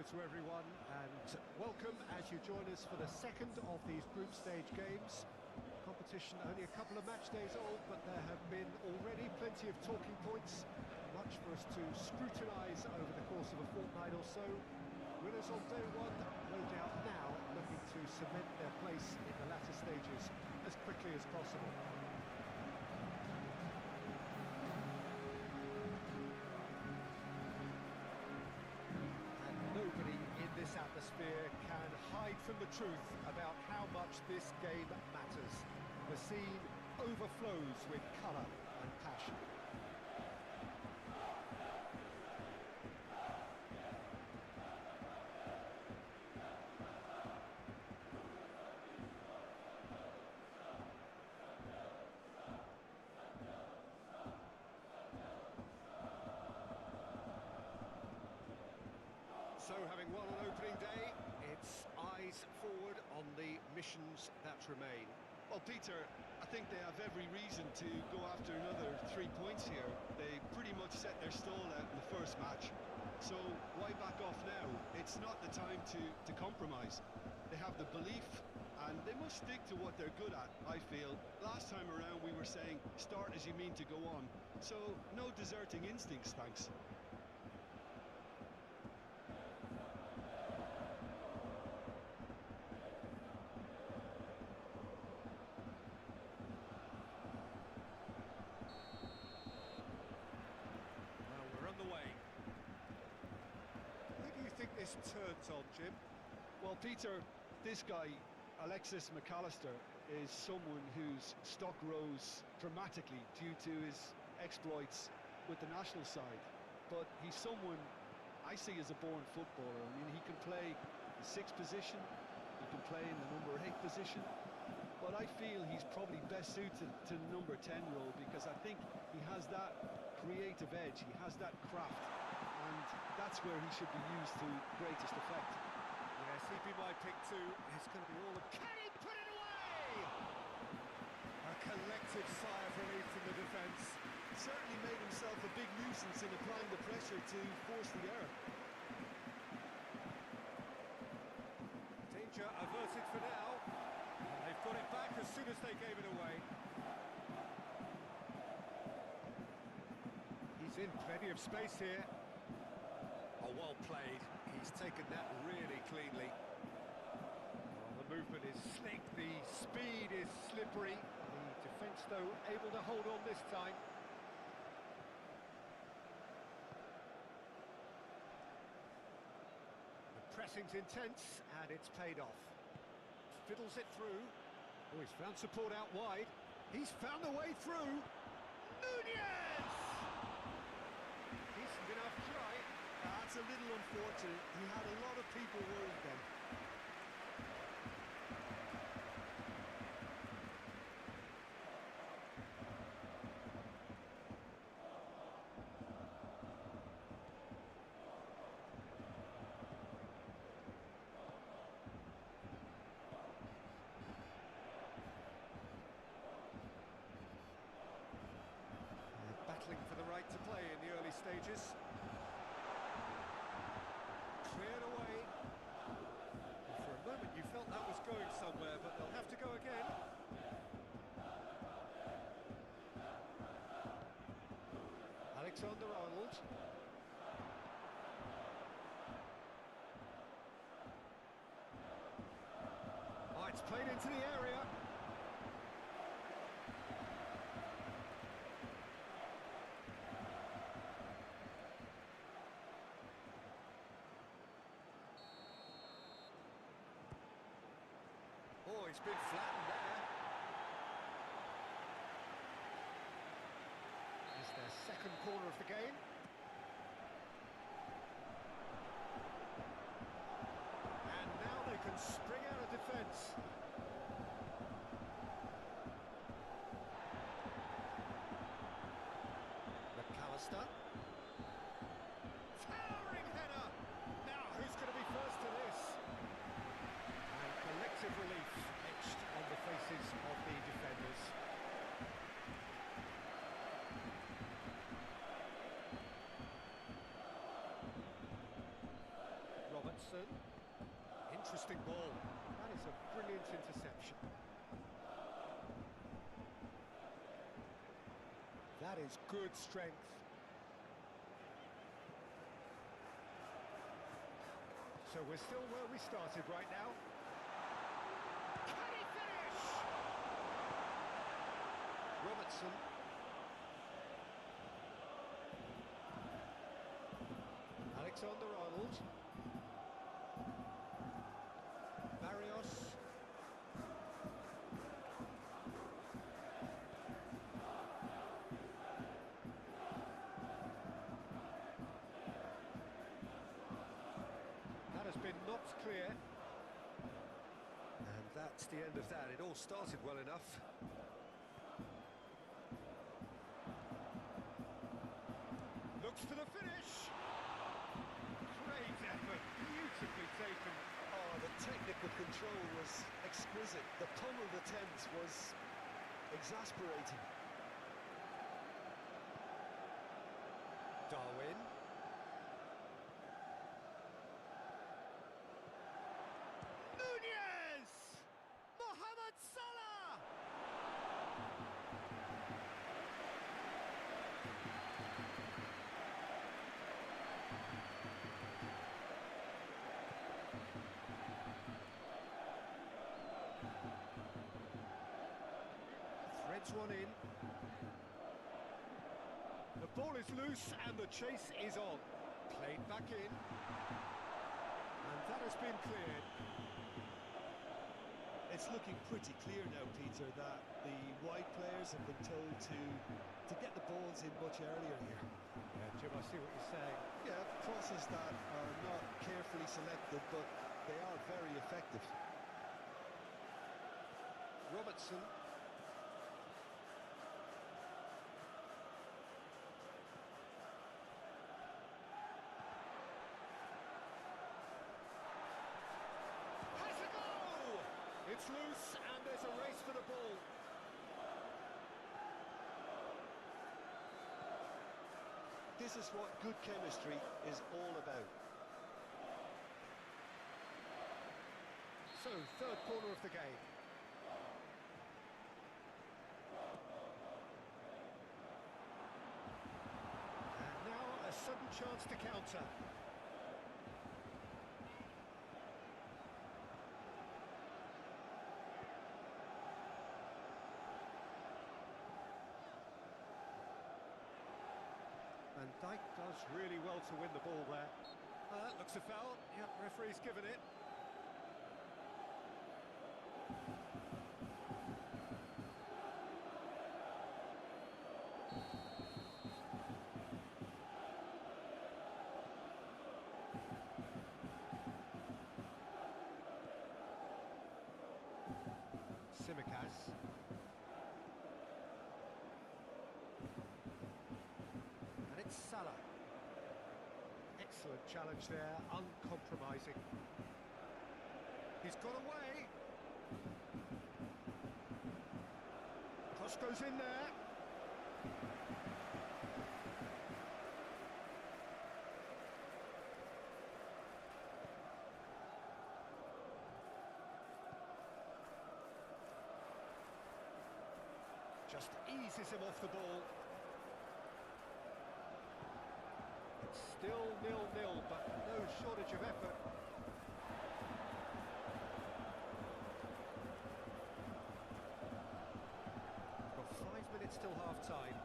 to everyone, and welcome as you join us for the second of these group stage games. Competition only a couple of match days old, but there have been already plenty of talking points, much for us to scrutinise over the course of a fortnight or so. Winners on day one, no doubt now looking to cement their place in the latter stages as quickly as possible. Nobody in this atmosphere can hide from the truth about how much this game matters. The scene overflows with colour and passion. So, having won on opening day, it's eyes forward on the missions that remain. Well, Peter, I think they have every reason to go after another 3 points here. They pretty much set their stall out in the first match. So, why back off now? It's not the time to compromise. They have the belief, and they must stick to what they're good at, I feel. Last time around, we were saying, start as you mean to go on. So, no deserting instincts, thanks. Who do you think this turns on, Jim? Well, Peter, this guy, Alexis McAllister, is someone whose stock rose dramatically due to his exploits with the national side. But he's someone I see as a born footballer. I mean, he can play the 6th position, he can play in the number 8 position, but I feel he's probably best suited to the number 10 role because I think he has that creative edge, he has that craft, and that's where he should be used to greatest effect. Yes, he'd be my pick too. It's going to be all of... Can he put it away? A collective sigh of relief from the defence. Certainly made himself a big nuisance in applying the pressure to force the error. Danger averted for now. And they've got it back as soon as they gave it away. He's in plenty of space here. Oh, well played. He's taken that really cleanly. Oh, the movement is slick, the speed is slippery. The defence, though, able to hold on this time. The pressing's intense, and it's paid off. Fiddles it through. Oh, he's found support out wide. He's found a way through. Nunez! Decent enough try. That's a little unfortunate. He had a lot of people worried then. They're battling for the right to play in the early stages. Cleared away. And for a moment you felt that was going somewhere, but they'll have to go again. Alexander-Arnold. Oh, it's played into the area. Oh, it's been flattened there. It's their second corner of the game. And now they can spring out of defence. McAllister. Towering header! Now, who's going to be first to this? Collective relief etched on the faces of the defenders. Roberts. interesting ball. That is a brilliant interception. That is good strength. So we're still where we started right now. Can he finish? Robertson. Alexander-Arnold. Barrios. That has been knocked clear. And that's the end of that. It all started well enough. Looks for the finish. Great effort, beautifully taken. Oh, the technical control was exquisite. The pummeled attempt was exasperating. Darwin. Nunez! Mohamed Salah! Threads one in. The ball is loose and the chase is on. Played back in. And that has been cleared. It's looking pretty clear now, Peter, that the wide players have been told to get the balls in much earlier here. Yeah, Jim, I see what you're saying. Yeah, crosses that are not carefully selected, but they are very effective. Robertson. Has a goal! It's loose and there's a race for the ball. This is what good chemistry is all about. So, third corner of the game. And now a sudden chance to counter. And Dijk does really well to win the ball there. That looks a foul. Yep, referee's given it. Simicas. And it's Salah. Excellent challenge there, uncompromising. He's got away. Cross goes in there. Just eases him off the ball. It's still 0-0, but no shortage of effort. Got 5 minutes till half-time.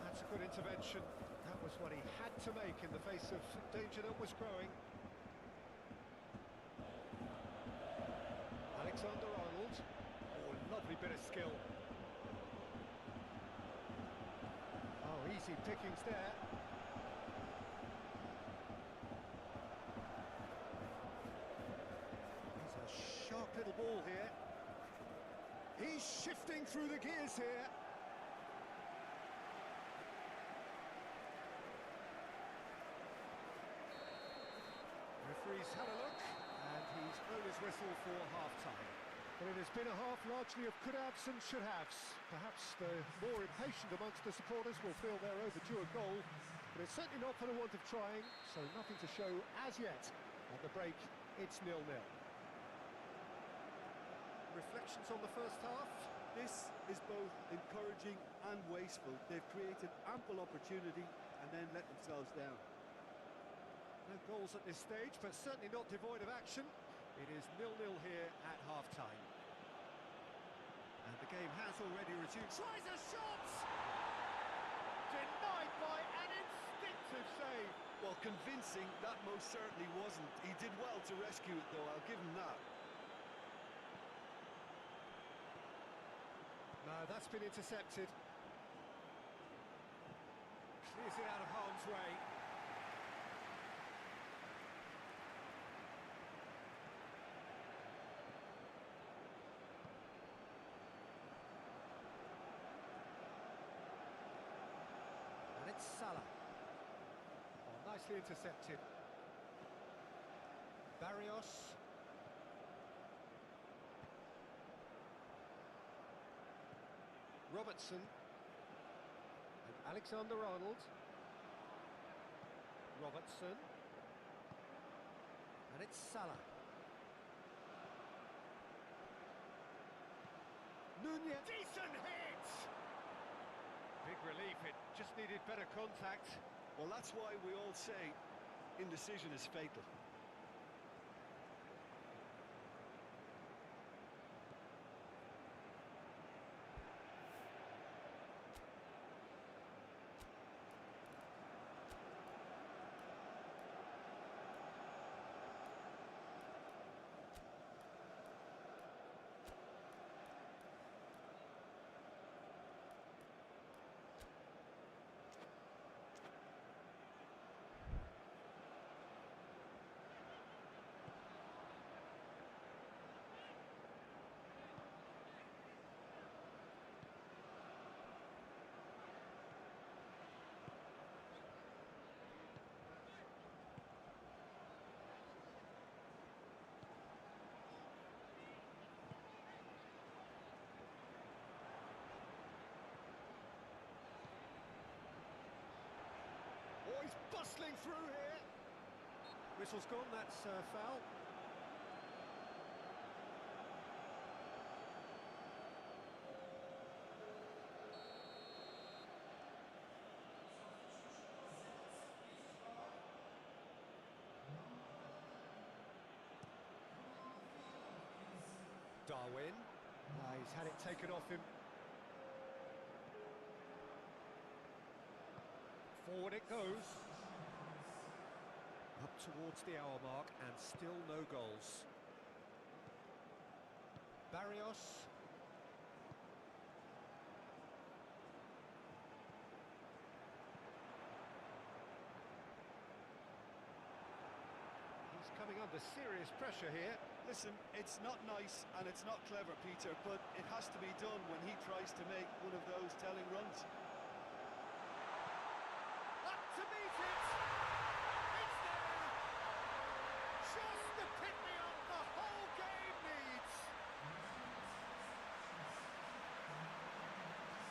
That's a good intervention. That was what he had to make in the face of danger that was growing. Alexander-Arnold. Oh, lovely bit of skill. Oh, easy pickings there. He's a sharp little ball here. He's shifting through the gears here. Referee's had a look, and he's blown his whistle for half-time. But it has been a half largely of could-haves and should-haves. Perhaps the more impatient amongst the supporters will feel they're overdue a goal, but But it's certainly not for the want of trying, so nothing to show as yet. At the break, it's 0-0. Reflections on the first half? This is both encouraging and wasteful. They've created ample opportunity and then let themselves down. No goals at this stage, but certainly not devoid of action. It is 0-0 here at half-time. And the game has already resumed. Tries a shot! Denied by an instinctive save. Well, convincing, that most certainly wasn't. He did well to rescue it, though, I'll give him that. No, that's been intercepted. Clears it out of harm's way. And it's Salah. Oh, nicely intercepted. Barrios. Robertson and Alexander-Arnold. Robertson, and it's Salah. Nunez, decent hit! Big relief, it just needed better contact. Well, that's why we all say indecision is fatal. Oh, he's bustling through here. Whistle's gone, that's foul. Darwin. He's had it taken off him. Forward it goes. Up towards the hour mark and still no goals. Barrios. He's coming under serious pressure here. Listen, it's not nice and it's not clever, Peter, but it has to be done when he tries to make one of those telling runs. To meet it! It's there! Just the pick-me-up the whole game needs!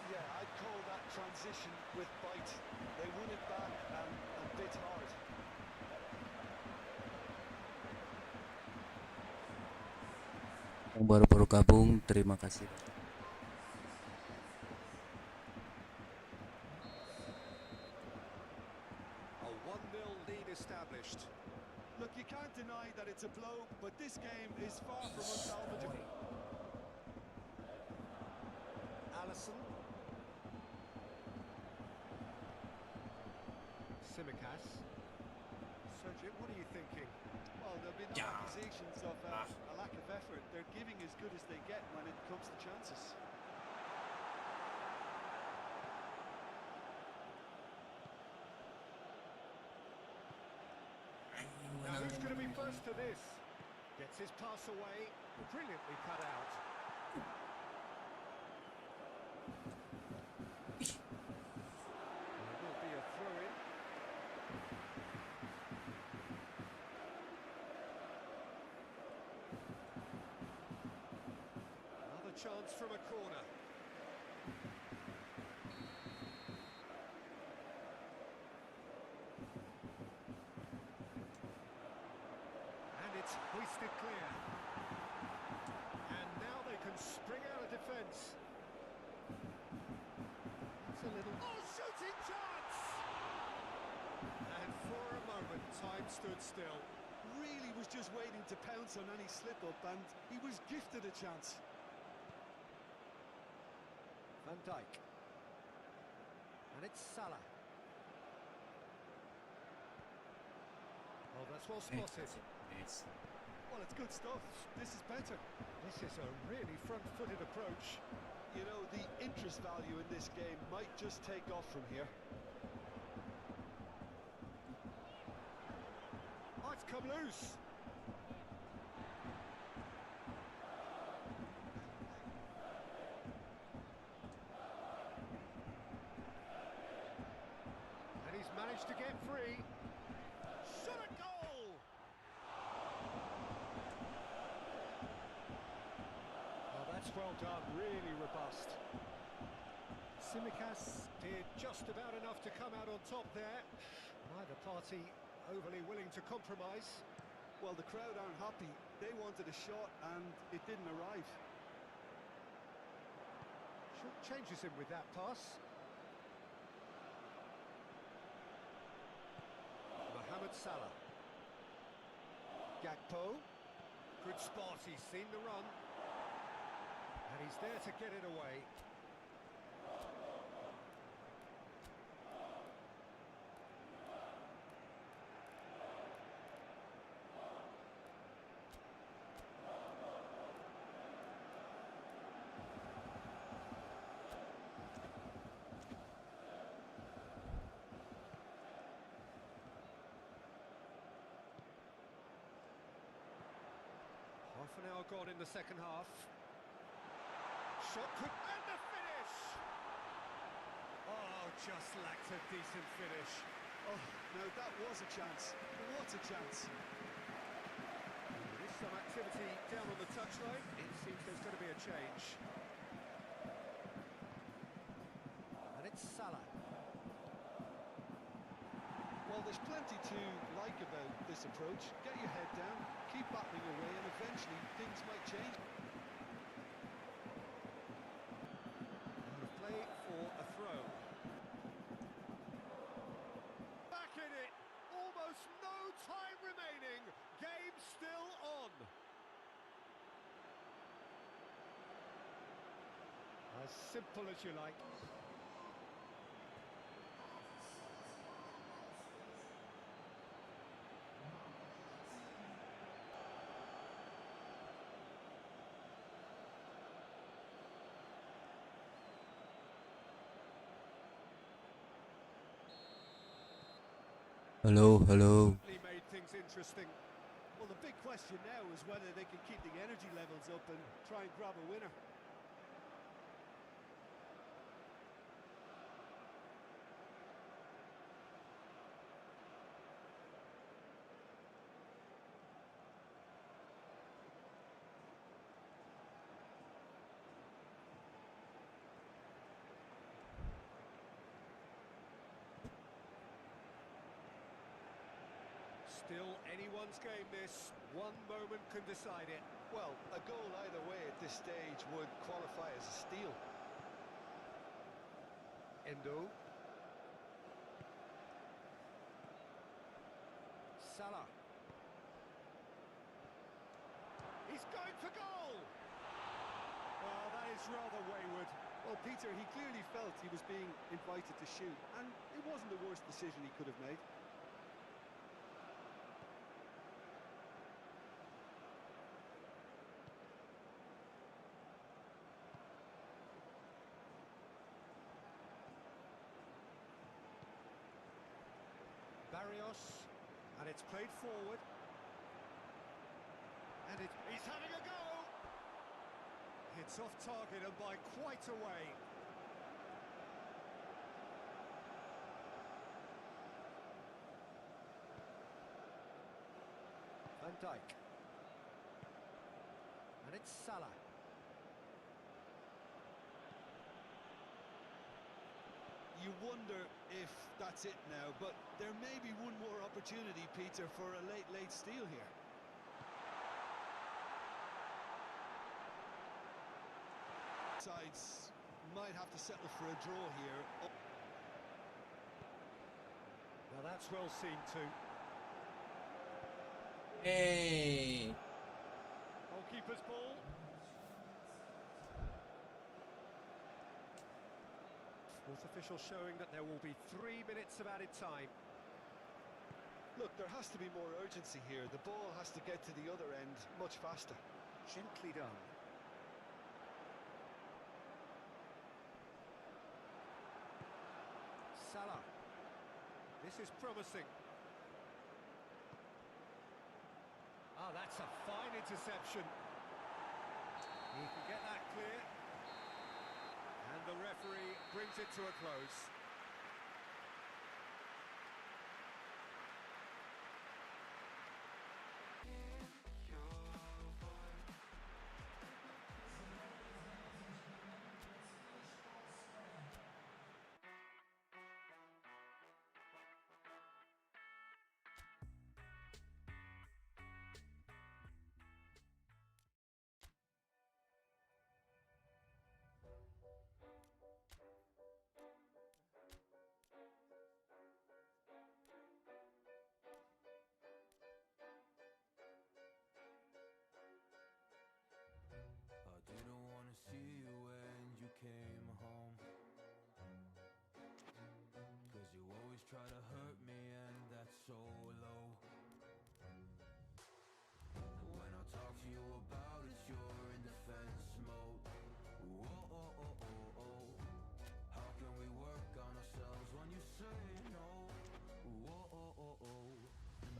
Yeah, I'd call that transition with bite. They won it back and bit hard. Yang baru-baru gabung, terima kasih. A 1-0 lead established. Look, you can't deny that it's a blow, but this game is far from unsalvageable. Allison. Simicas. Sergio, what are you thinking? Well, there'll be no accusations of a lack of effort. They're giving as good as they get when it comes to chances. Now who's going to be first to this? Gets his pass away, brilliantly cut out. There will be a throw-in. Another chance from a corner. defence. It's a little... Oh, shooting chance! And for a moment, time stood still. Really was just waiting to pounce on any slip-up, and he was gifted a chance. Van Dijk. And it's Salah. Oh, that's well spotted. Yes. Well, it's good stuff. This is better. This is a really front-footed approach. You know, the interest value in this game might just take off from here. Oh, it's come loose. And he's managed to get free. Shot a goal! Oh, that's well done, really robust. Tsimikas did just about enough to come out on top there. Neither party overly willing to compromise. Well, the crowd aren't happy. They wanted a shot and it didn't arrive. Changes him with that pass. Mohamed Salah. Gakpo. Good spot, he's seen the run. And he's there to get it away. Half an hour gone in the second half. Shot could... and the finish! Oh, just lacked a decent finish. Oh, no, that was a chance. What a chance. There is some activity down on the touchline. It seems there's going to be a change. And it's Salah. Well, there's plenty to like about this approach. Get your head down, keep battling away, and eventually things might change. Play for a throw. Back in it! Almost no time remaining. Game still on. As simple as you like. Hello, hello. Certainly made things interesting. Well, the big question now is whether they can keep the energy levels up and try and grab a winner. Still anyone's game this. One moment can decide it. Well, a goal either way at this stage would qualify as a steal. Endo. Salah. He's going for goal! Oh, that is rather wayward. Well, Peter, he clearly felt he was being invited to shoot, and it wasn't the worst decision he could have made. Barrios, and it's played forward. And he's having a go! It's off target and by quite a way. Van Dijk. And it's Salah. You wonder if that's it now, but there may be one more opportunity, Peter, for a late steal here. Sides might have to settle for a draw here. Now that's well seen too. Hey. Goalkeeper's ball. Fourth official showing that there will be 3 minutes of added time. Look, there has to be more urgency here. The ball has to get to the other end much faster. Gently done. Salah. This is promising. Ah, that's a fine interception. He can get that clear. And the referee brings it to a close. Didn't wanna see you when you came home, 'cause you always try to hurt me and that's so low. When I talk to you about it, you're in defense mode. Whoa, oh, oh, oh, oh. How can we work on ourselves when you say no? Whoa, oh, oh, oh.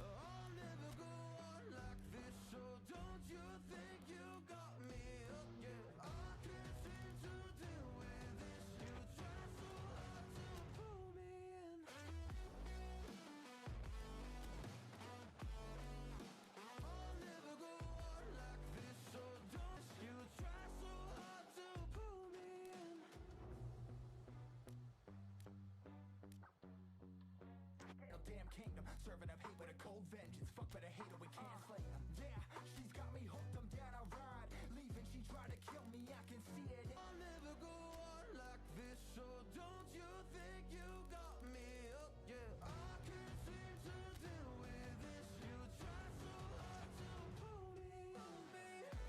I'll never go on like this, so don't you think you got me up? Yeah, I can't seem to deal with this. You try so hard to pull me in. I'll never go on like this, so don't you try so hard to pull me in. A damn kingdom, serving up hate with a cold vengeance. Fuck but I hate her, we can't slay them. Yeah, she's got me hooked, I'm down, I ride. Leaving, she tried to kill me, I can see it. I'll never go on like this, so don't you think you got me up? Yeah, I can't seem to deal with this. You try so hard to pull me in.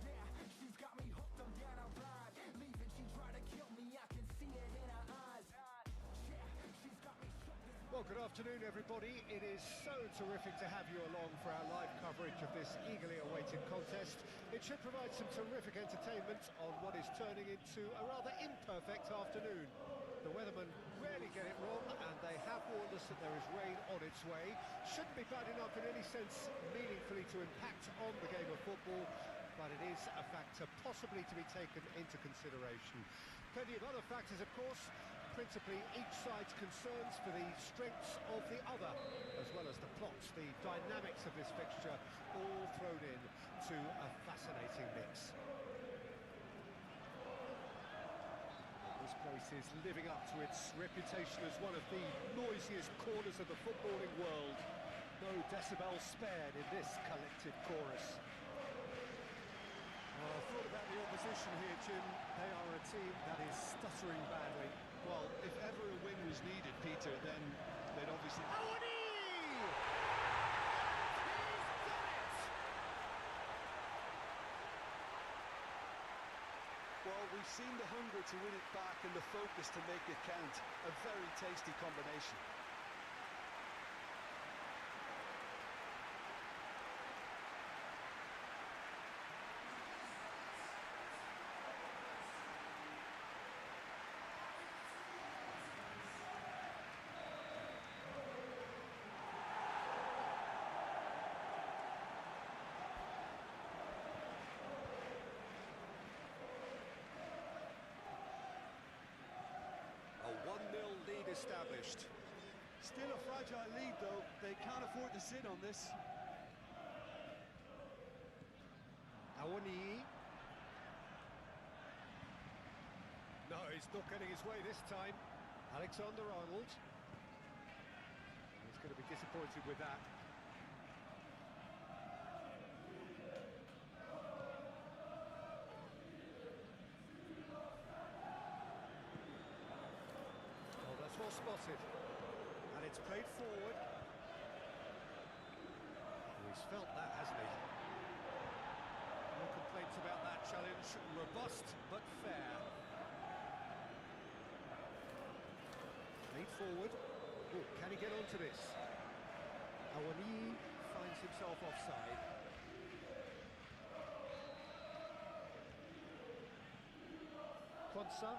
Yeah, she's got me hooked, I'm down, I ride. Leaving, she tried to kill me, I can see it in her eyes. Yeah, she's got me shook. Well, good afternoon, everybody. It is so terrific to have you along for our live coverage of this eagerly awaited contest. It should provide some terrific entertainment on what is turning into a rather imperfect afternoon. The weathermen rarely get it wrong, and they have warned us that there is rain on its way. Shouldn't be bad enough in any sense meaningfully to impact on the game of football, but it is a factor possibly to be taken into consideration. Plenty of other factors, of course, principally each side's concerns for the strengths of the other, as well as the plots, the dynamics of this fixture, all thrown in to a fascinating mix. This place is living up to its reputation as one of the noisiest corners of the footballing world. No decibels spared in this collective chorus. Well, I thought about the opposition here, Jim. They are a team that is stuttering badly. Well, if ever a win was needed, Peter, then they'd obviously... Oh, and Well, we've seen the hunger to win it back and the focus to make it count. A very tasty combination. A 1-0 lead established. Still a fragile lead, though. They can't afford to sit on this. Awani. No, he's not getting his way this time. Alexander-Arnold. He's going to be disappointed with that. Oh, that's well spotted. And it's played forward. He's felt that, hasn't he? No complaints about that challenge. Robust, but fair. Played forward. Oh, can he get onto this? Awani finds himself offside. Quansah.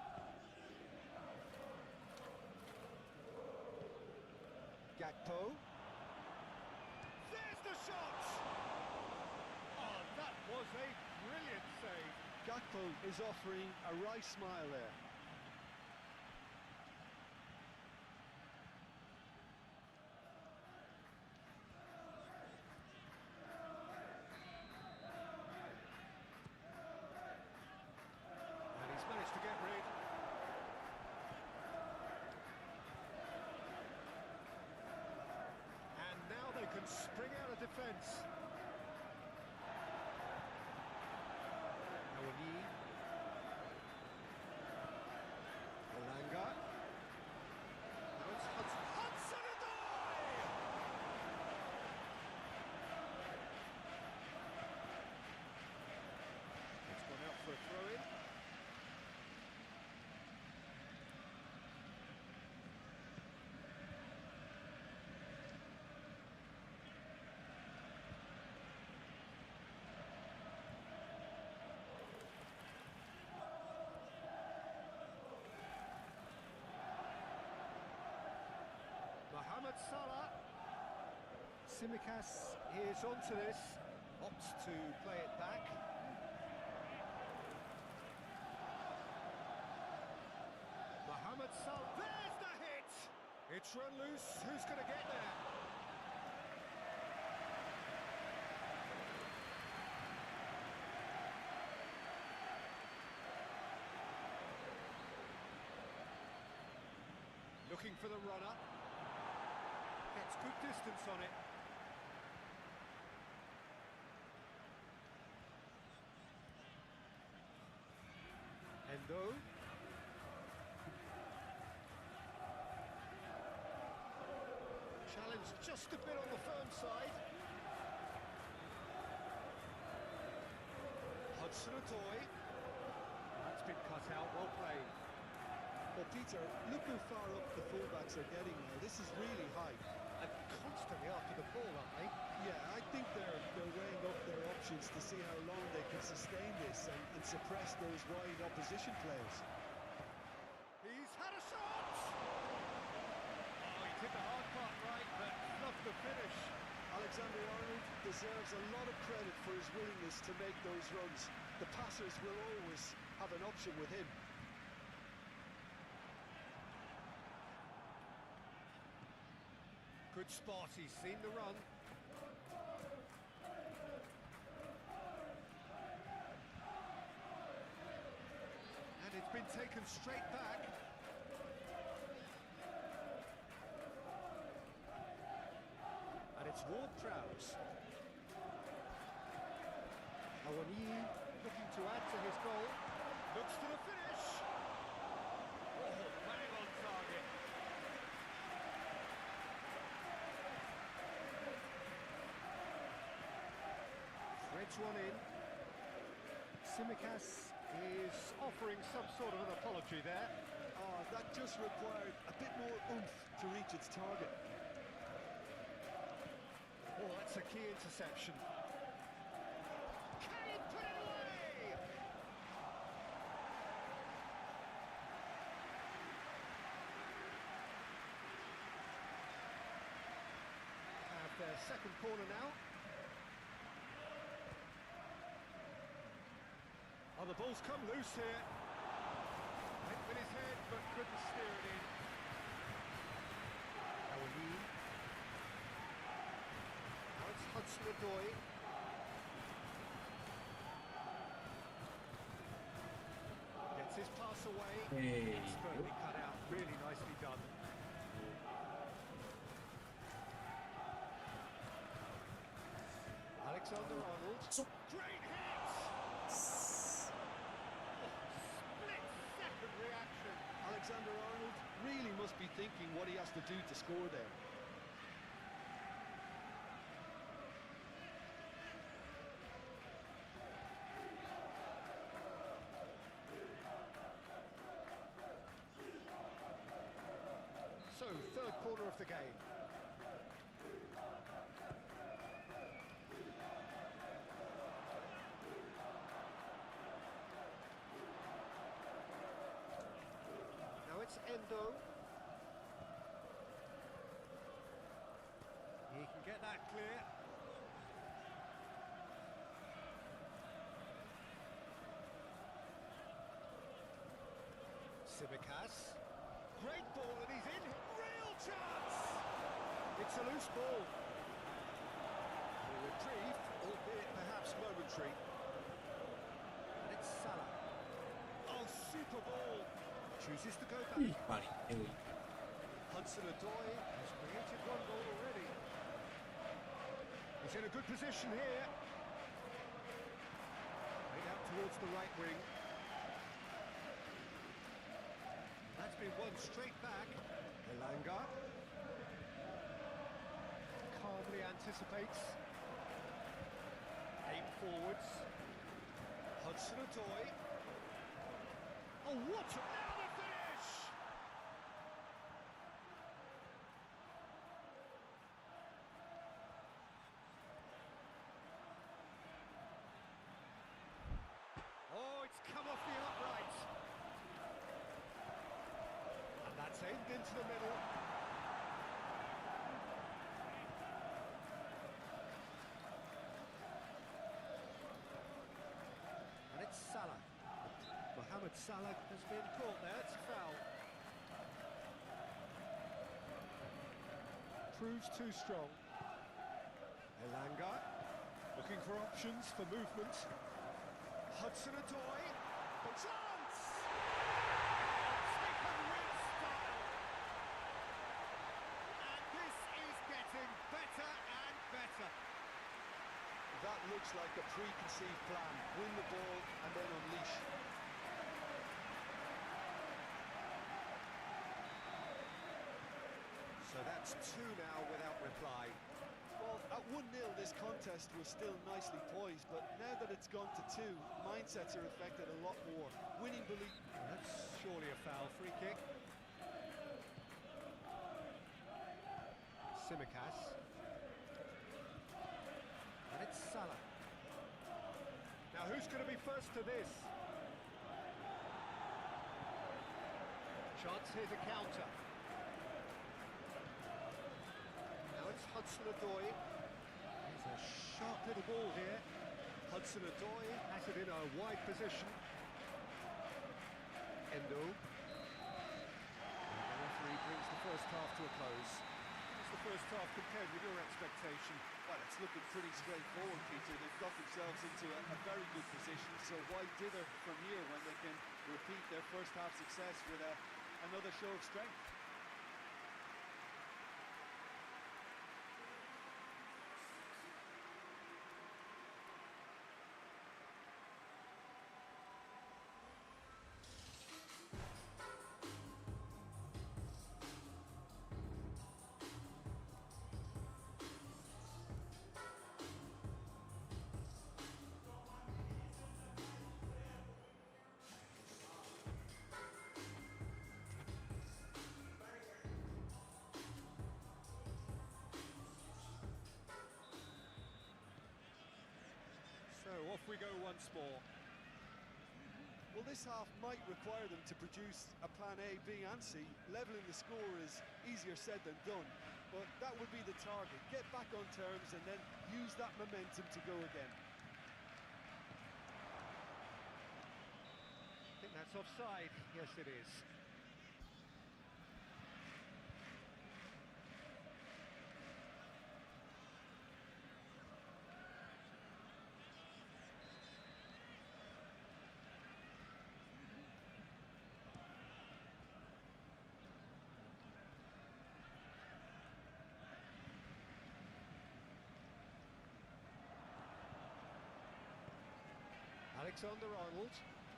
Gakpo. There's the shot! Oh, that was a brilliant save. Gakpo is offering a wry smile there. And he's managed to get rid. And now they can spring out of defence. Awani. Olanga. Now it's Hudson. Hudson-Odoi! It's gone out for a throw-in. Mohamed Salah. Tsimikas is onto this, opts to play it back. Mohamed Salah. There's the hit! It's run loose. Who's going to get there? Looking for the runner. Gets good distance on it. Endo. Challenge just a bit on the firm side. Hudson-Odoi. That's been cut out, well played. Well, Peter, look how far up the fullbacks are getting now. This is really high. And constantly after the ball, aren't they? Yeah, I think they're weighing up their options to see how long they can sustain this and suppress those wide opposition players. He's had a shot! Oh, he did the hard part right, but not the finish. Alexander-Arnold deserves a lot of credit for his willingness to make those runs. The passers will always have an option with him. Good spot, he's seen the run. And it's been taken straight back. And it's Ward-Prowse. Awani looking to add to his goal. Looks to the finish. Oh, bang on target. Threads one in. Tsimikas is offering some sort of an apology there. Oh, that just required a bit more oomph to reach its target. Oh, that's a key interception. Can he put it away? Have their second corner now. Oh, the ball's come loose here. Went with his head, but couldn't steer it in. Kalian. Now it's Hudson-Odoi. Gets his pass away. Hey. Expertly cut out, really nicely done. Alexander-Arnold. Great hit! Split-second reaction. Alexander-Arnold really must be thinking what he has to do to score there. So, third corner of the game. Now it's Endo. He can get that clear. Simicas. Great ball and he's in. Real chance! It's a loose ball. A reprieve, albeit perhaps momentary. And it's Salah. Oh, super ball. Chooses to go back. Vale, Hudson-Odoi has created one goal already. He's in a good position here. Played out towards the right wing. That's been won straight back. Elanga calmly anticipates. Aim forwards. Hudson-Odoi. Oh, what a... Now the finish! Oh, it's come off the upright. And that's aimed into the middle. And it's Salah. Mohamed Salah has been caught there, it's a foul. Proves too strong. Elanga looking for options for movement. Hudson-Odoi, the chance! Taken with style. And this is getting better and better. That looks like a preconceived plan. Win the ball and then unleash. So that's two now without reply. Well, at 1-0 this contest was still nicely poised, but now that it's gone to 2, mindsets are affected a lot more. Winning belief... That's surely a foul. Free kick. Simicas. And it's Salah. Now who's going to be first to this? Chance here to counter. Now it's Hudson-Odoi. There's a sharp little ball here. Hudson-Odoi has it in a wide position. Endo. And the referee brings the first half to a close. How's the first half compared with your expectation? Well, it's looking pretty straightforward, Peter. They've got themselves into a very good position, so why dither from here when they can repeat their first half success with another show of strength? So off we go once more. Well, this half might require them to produce a plan A, B and C. Levelling the score is easier said than done, but that would be the target. Get back on terms and then use that momentum to go again. I think that's offside. Yes, it is. Alexander-Arnold.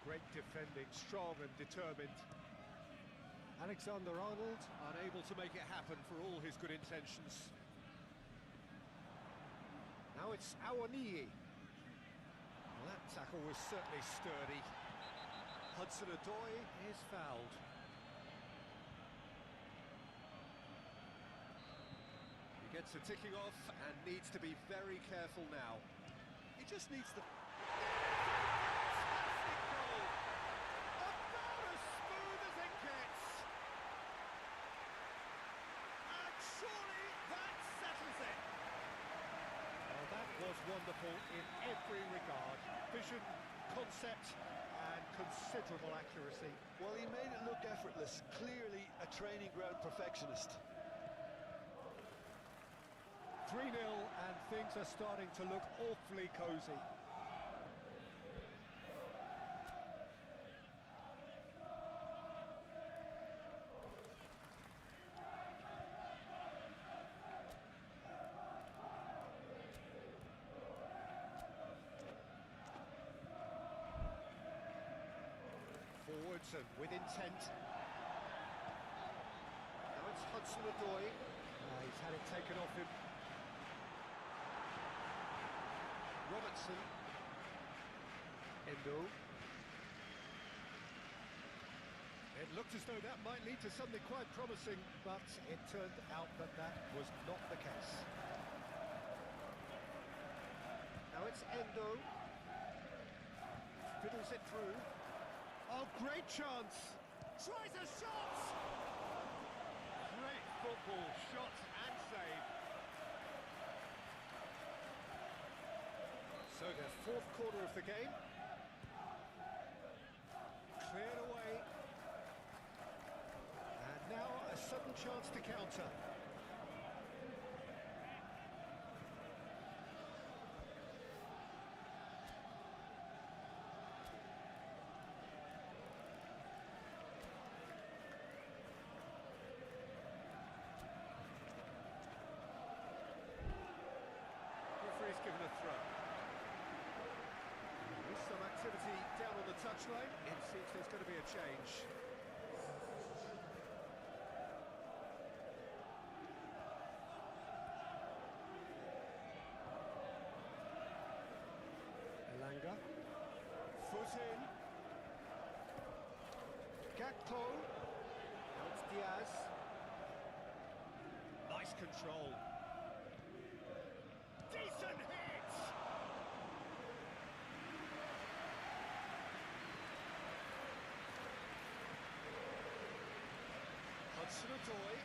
Great defending, strong and determined. Alexander-Arnold unable to make it happen for all his good intentions. Now it's Awoniyi. Well, that tackle was certainly sturdy. Hudson-Odoi is fouled. He gets the ticking off and needs to be very careful now. He just needs the... Fantastic goal! About as smooth as it gets! And surely that settles it! Well, that was wonderful in every regard. Vision, concept, and considerable accuracy. Well, he made it look effortless. Clearly a training ground perfectionist. 3-0 and things are starting to look awfully cosy. Forwards and with intent. Now it's Hudson-Odoi. He's had it taken off him. Robertson. Endo. It looked as though that might lead to something quite promising, but it turned out that that was not the case. Now it's Endo. Fiddles it through. Oh, great chance! Tries a shot! Great football, shot and save. So their fourth quarter of the game. Cleared away. And now a sudden chance to counter. Referee's given a throw. There's some activity down on the touchline. It seems there's going to be a change. Elanga. Foot in. Gakpo. Now it's Diaz. Nice control. Decent hit! Hudson-Odoi.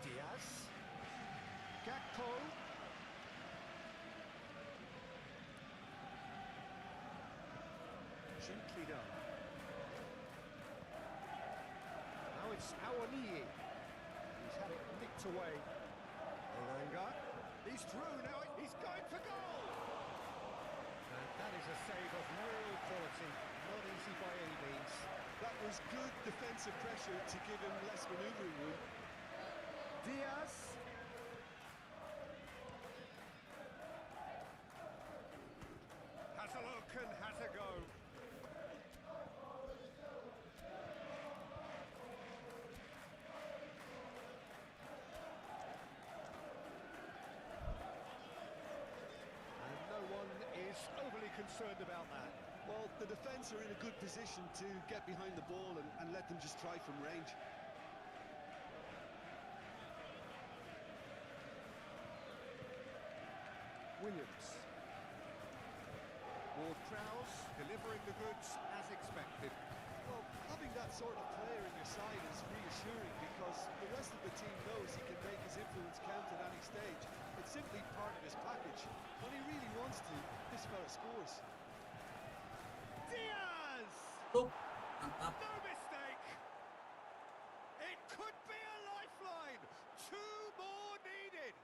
Diaz. Gakpo. Gently done. Now it's Awoniyi. He's had it nicked away. Elanga. He's through now. He's going for goal! And that is a save of real quality. Not easy by any means. That was good defensive pressure to give him less manoeuvring room. Diaz. Has a look and has a go. And no one is overly concerned about that. Well, the defence are in a good position to get behind the ball and let them just try from range. Williams. Ward-Prowse delivering the goods as expected. Well, having that sort of player in your side is reassuring because the rest of the team knows he can make his influence count at any stage. It's simply part of his package. When he really wants to, this fella scores. Diaz! Tuh, mantap. No mistake! It could be a lifeline! Two more needed!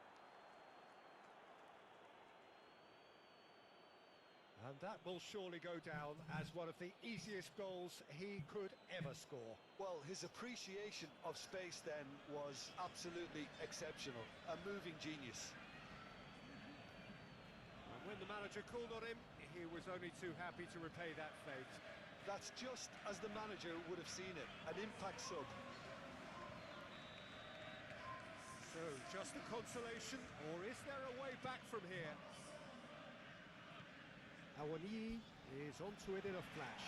And that will surely go down as one of the easiest goals he could ever score. Well, his appreciation of space then was absolutely exceptional. A moving genius. when the manager called on him, he was only too happy to repay that fate. That's just as the manager would have seen it, an impact sub. So, just a consolation, or is there a way back from here? Awani is onto it in a flash.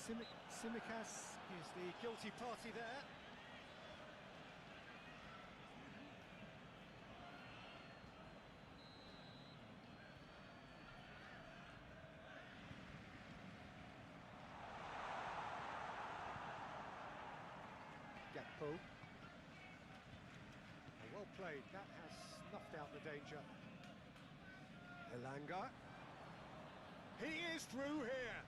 Simikas is the guilty party there. Gakpo. Well played, that has snuffed out the danger. Elanga. He is through here.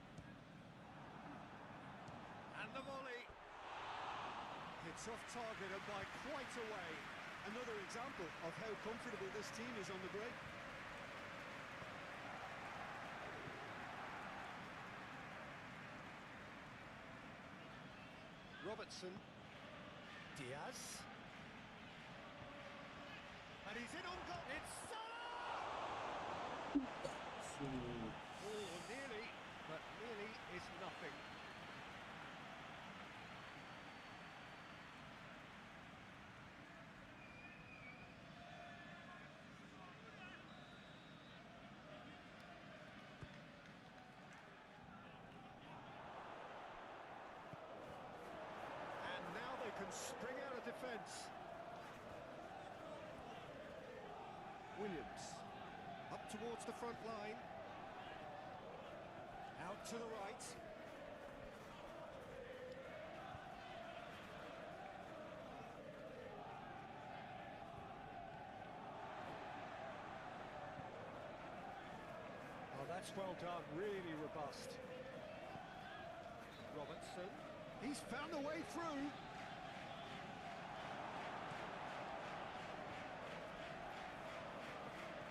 And the volley. Hits off target and by quite a way. Another example of how comfortable this team is on the break. Robertson. Diaz. And he's in on goal. It's Salah! Oh, nearly, but nearly is nothing. And now they can spring out of defence. Williams, up towards the front line. Out to the right. Oh, that's well done, really robust. Robertson, he's found a way through.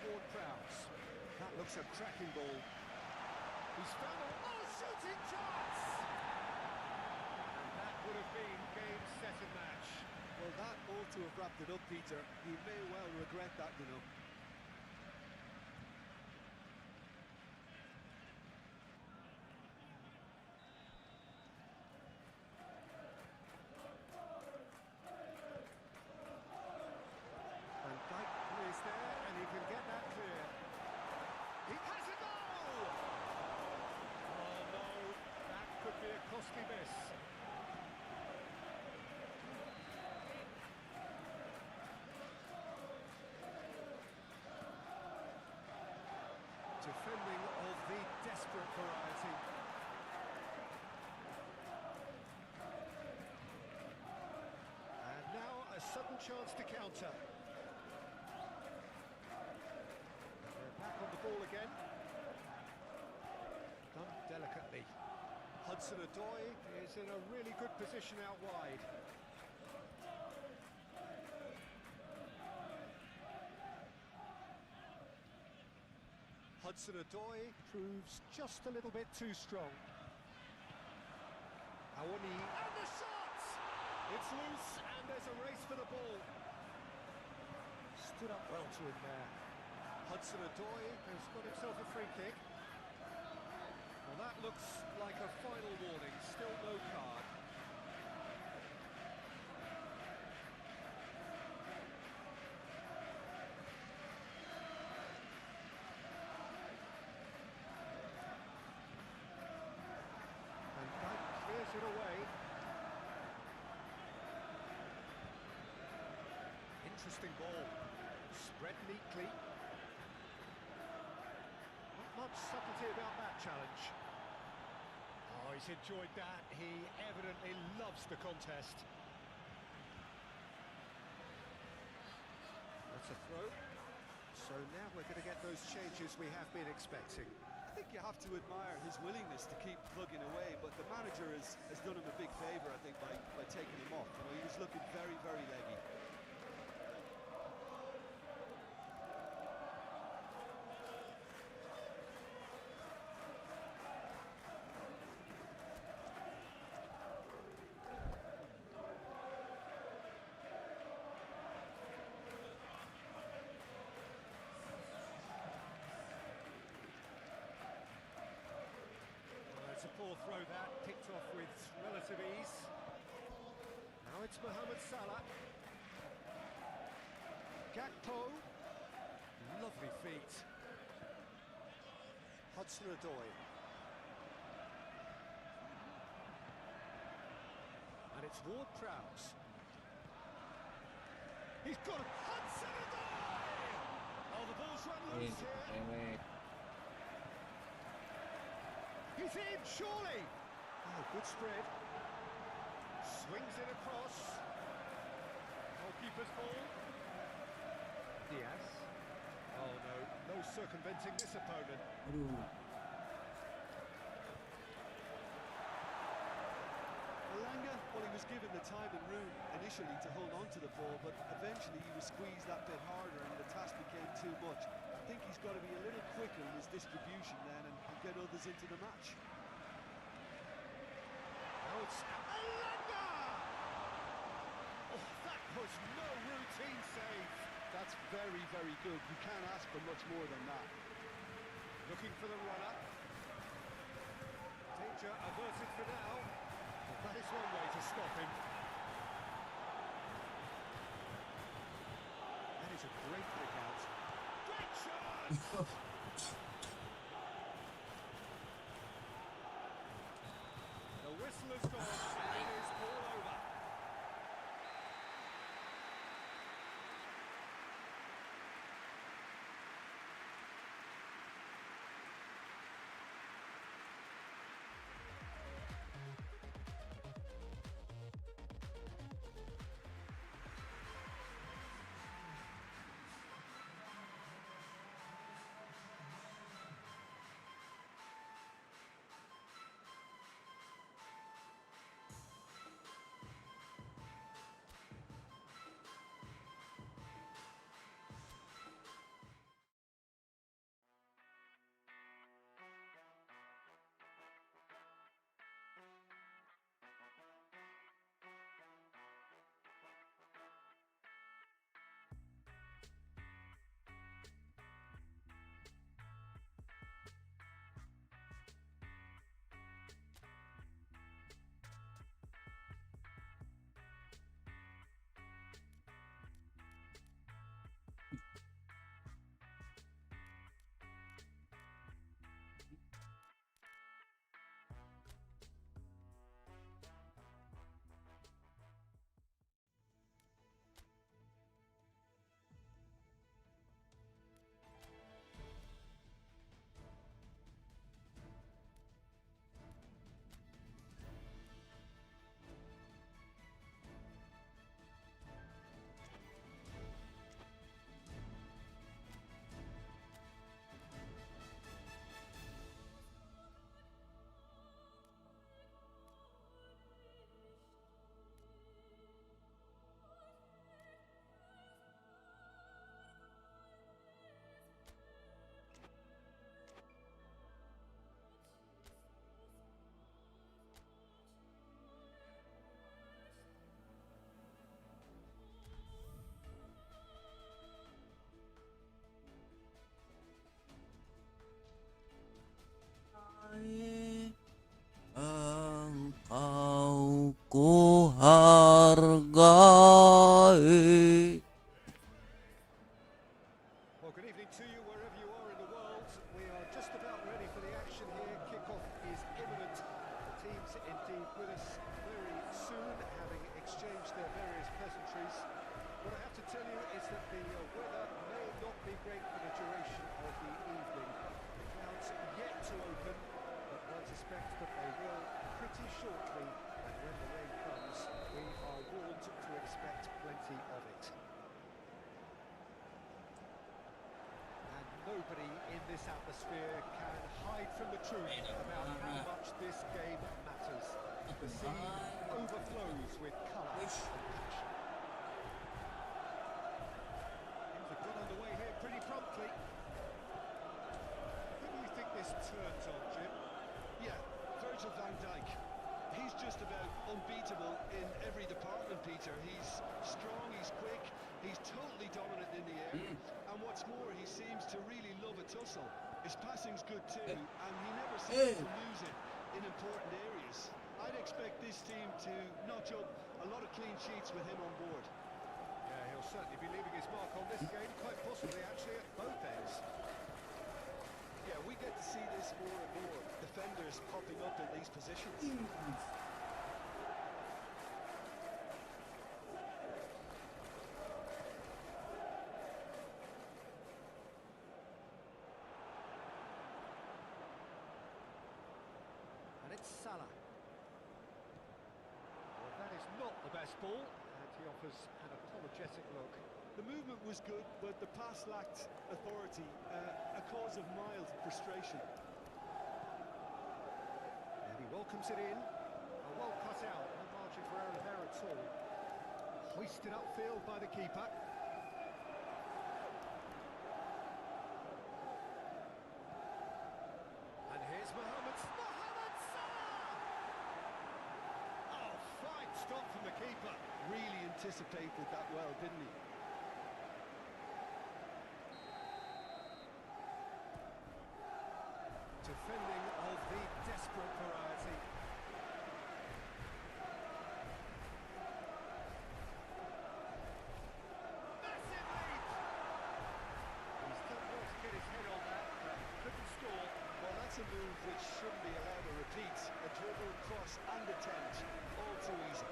Ward-Prowse. That looks a cracking ball. He's found a shooting chance! And that would have been game, set and match. Well, that ought to have wrapped it up, Peter. He may well regret that, you know. And Dyke is there, and he can get that clear. He has a goal! Oh no, that could be a costly miss. Defending of the desperate variety. And now a sudden chance to counter. They're back on the ball again. Done delicately. Hudson-Odoi is in a really good position out wide. Hudson-Odoi proves just a little bit too strong. Awani, and the shot! It's loose, and there's a race for the ball. Stood up well to him there. Hudson-Odoi has got himself a free kick. Well, that looks like a final warning, still no card. And Dyke clears it away. Interesting ball. Spread neatly. Not much subtlety about that challenge. Oh, he's enjoyed that. He evidently loves the contest. That's a throw. So now we're going to get those changes we have been expecting. I think you have to admire his willingness to keep plugging away, but the manager has done him a big favour, I think, by taking him off. You know, he was looking very, very leggy. poor throw that, picked off with relative ease. Now it's Mohamed Salah. Gakpo. Lovely feet. Hudson-Odoi. And it's Ward-Prowse. He's got it. Hudson-Odoi! Oh, the ball's run loose here. He's in, surely! Oh, good spread. Swings it across. Goalkeeper's ball. Diaz. Oh no, no circumventing this opponent. Aduh. Elanga, well, he was given the time and room initially to hold on to the ball, but eventually he was squeezed that bit harder and the task became too much. I think he's got to be a little quicker in his distribution then and get others into the match. Now it's Elanga! Oh, that was no routine save. That's very, very good. You can't ask for much more than that. Looking for the runner. Danger averted for now. Well, that is one way to stop him. That is a great pick out. Great shot! The whistle has gone and it is all over. Engkau ku hargai. Well, good evening to you wherever you are in the world. We are just about ready for the action here. Kickoff is imminent. The teams indeed with us very soon, having exchanged their various pleasantries. What I have to tell you is that the weather may not be great for the duration of the evening. The clouds yet to open, but one suspects that they will pretty shortly. And when the rain comes, we are warned to expect plenty of it. And nobody in this atmosphere can hide from the truth about how much this game matters. The scene overflows with colour and passion. Things have got underway here pretty promptly. Who do you think this turns on, Jim? Yeah, Virgil van Dijk. He's just about unbeatable in every department, Peter. He's strong, he's quick, he's totally dominant in the air. And what's more, he seems to really love a tussle. His passing's good too, and he never seems to lose it. in important areas. I'd expect this team to notch up a lot of clean sheets with him on board. Yeah, he'll certainly be leaving his mark on this game, quite possibly actually at both ends. Yeah, we get to see this more and more. Defenders popping up in these positions. And it's Salah. Well, that is not the best ball, and he offers an apologetic look. The movement was good, but the pass lacked authority, a cause of mild frustration. And he welcomes it in. Well cut out, no margin for error there at all. Hoisted upfield by the keeper. And here's Mohamed Salah! Oh, fine stop from the keeper. Really anticipated that well, didn't he? Defending of the desperate variety. Massive lead! He's done well to get his head on that, but couldn't score. Well, that's a move which shouldn't be allowed to repeat. A dribble, cross and attempt, all too easy.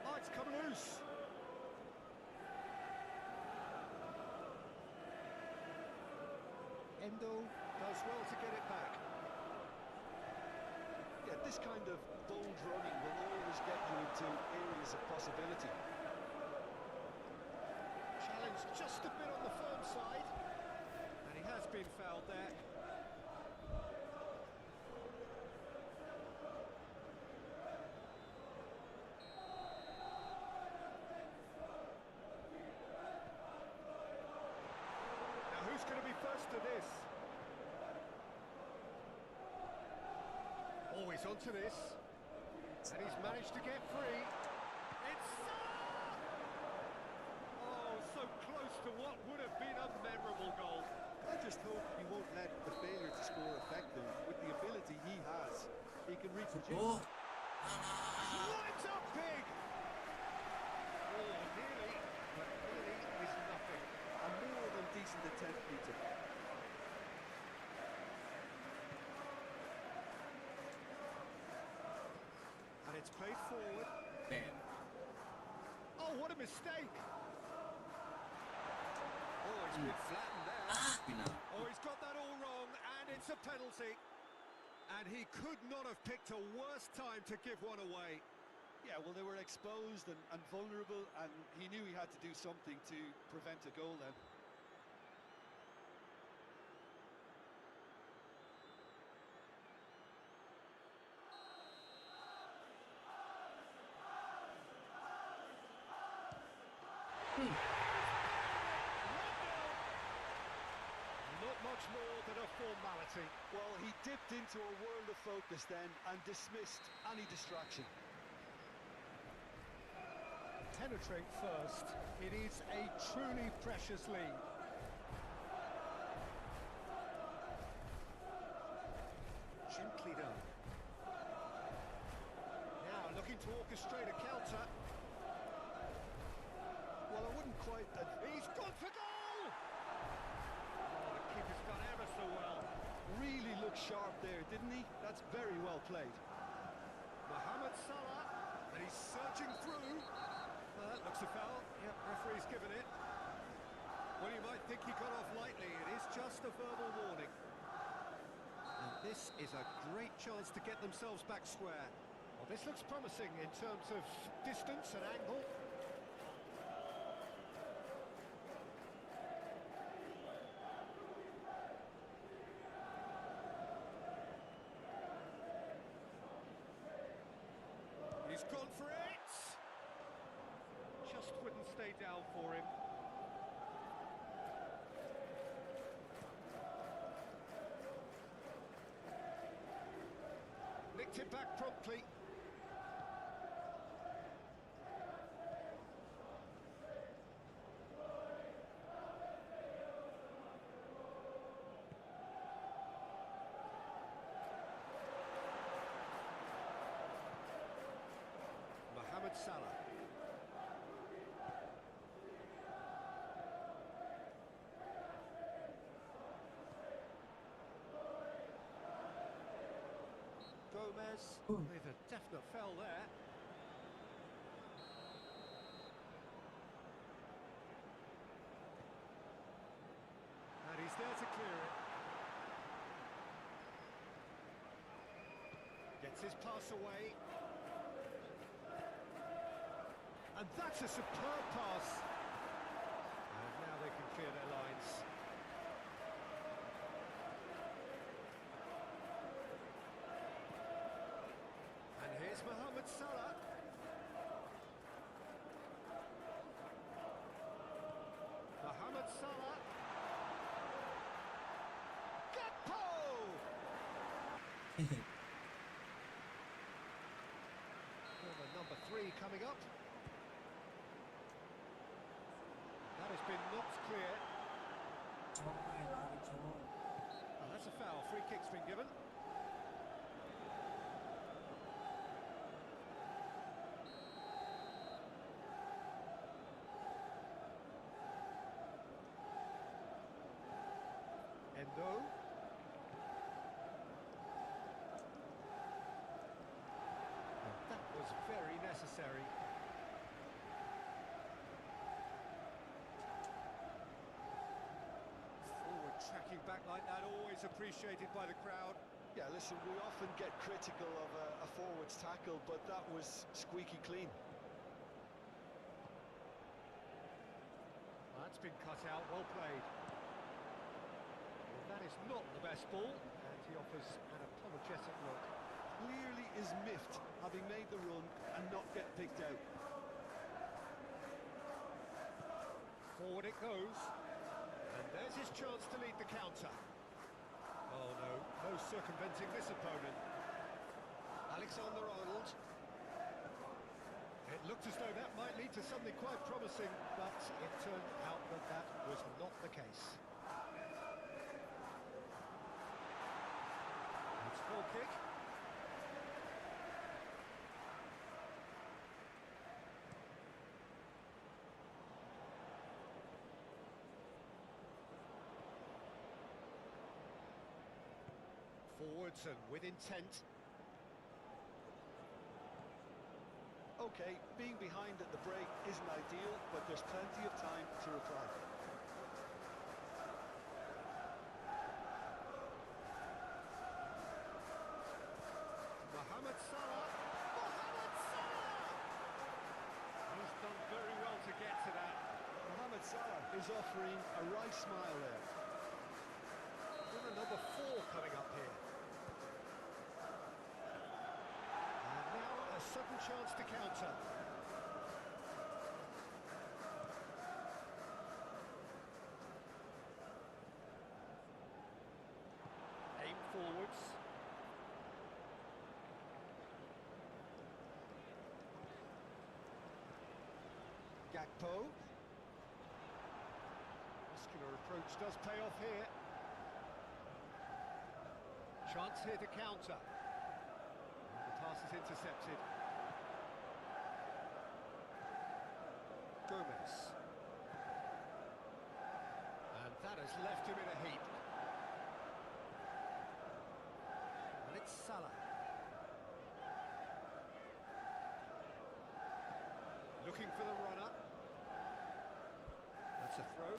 Oh, it's come loose. Endo does well to get it back. Yeah, this kind of bold running will always get you into areas of possibility. Challenge just a bit on the firm side. And he has been fouled there. Now who's going to be first to this? Oh, he's onto this. And he's managed to get free. It's Salah! Oh, so close to what would have been a memorable goal. I just hope he won't let the failure to score affect him. With the ability he has, he can reproduce. Lights up big! Oh, nearly, but nearly is nothing. A more than decent attempt, Peter. And it's played forward. Oh, what a mistake! Oh, it's been flattened there. Oh, he's got that all wrong, and it's a penalty. And he could not have picked a worse time to give one away. Yeah, well, they were exposed and vulnerable, and he knew he had to do something to prevent a goal then. Not much more than a formality. Well, he dipped into a world of focus then and dismissed any distraction. Penetrate first. It is a truly precious lead. Gently done. Now looking to orchestrate a counter. Well, I wouldn't quite... He's gone for goal! Oh, the keeper's done ever so well. really looked sharp there, didn't he? That's very well played. Mohamed Salah, and he's surging through. That looks a foul. Yep, referee's given it. Well, you might think he got off lightly. It is just a verbal warning. And this is a great chance to get themselves back square. Well, this looks promising in terms of distance and angle. He's gone for it! Just wouldn't stay down for him. Nicked it back promptly. Gomez with a definite foul there. And he's there to clear it. Gets his pass away. And that's a superb pass. And now they can clear their lines. And here's Mohamed Salah. Mohamed Salah. Gakpo! Number 3 coming up. That has been knocked clear. Oh, that's a foul. Free kick's been given. Endo. That was very necessary. Forward tracking back like that, always appreciated by the crowd. Yeah, listen, we often get critical of a forward's tackle, but that was squeaky clean. That's been cut out, well played. Well, that is not the best ball, and he offers an apologetic look. Clearly is miffed, having made the run and not get picked out. Forward it goes, and there's his chance to lead the counter. Oh no, no circumventing this opponent. Alexander-Arnold. It looked as though that might lead to something quite promising, but it turned out that that was not the case. It's full kick. Forwards and with intent. Okay, being behind at the break isn't ideal, but there's plenty of time to reply. Mohamed Salah. Mohamed Salah! He's done very well to get to that. Mohamed Salah is offering a right smile there. Corner number 4 coming up here. And now a sudden chance to counter. Aim forwards. Gakpo. Muscular approach does pay off here. Chance here to counter. And the pass is intercepted. Gomez. And that has left him in a heap. And it's Salah. Looking for the runner. That's a throw.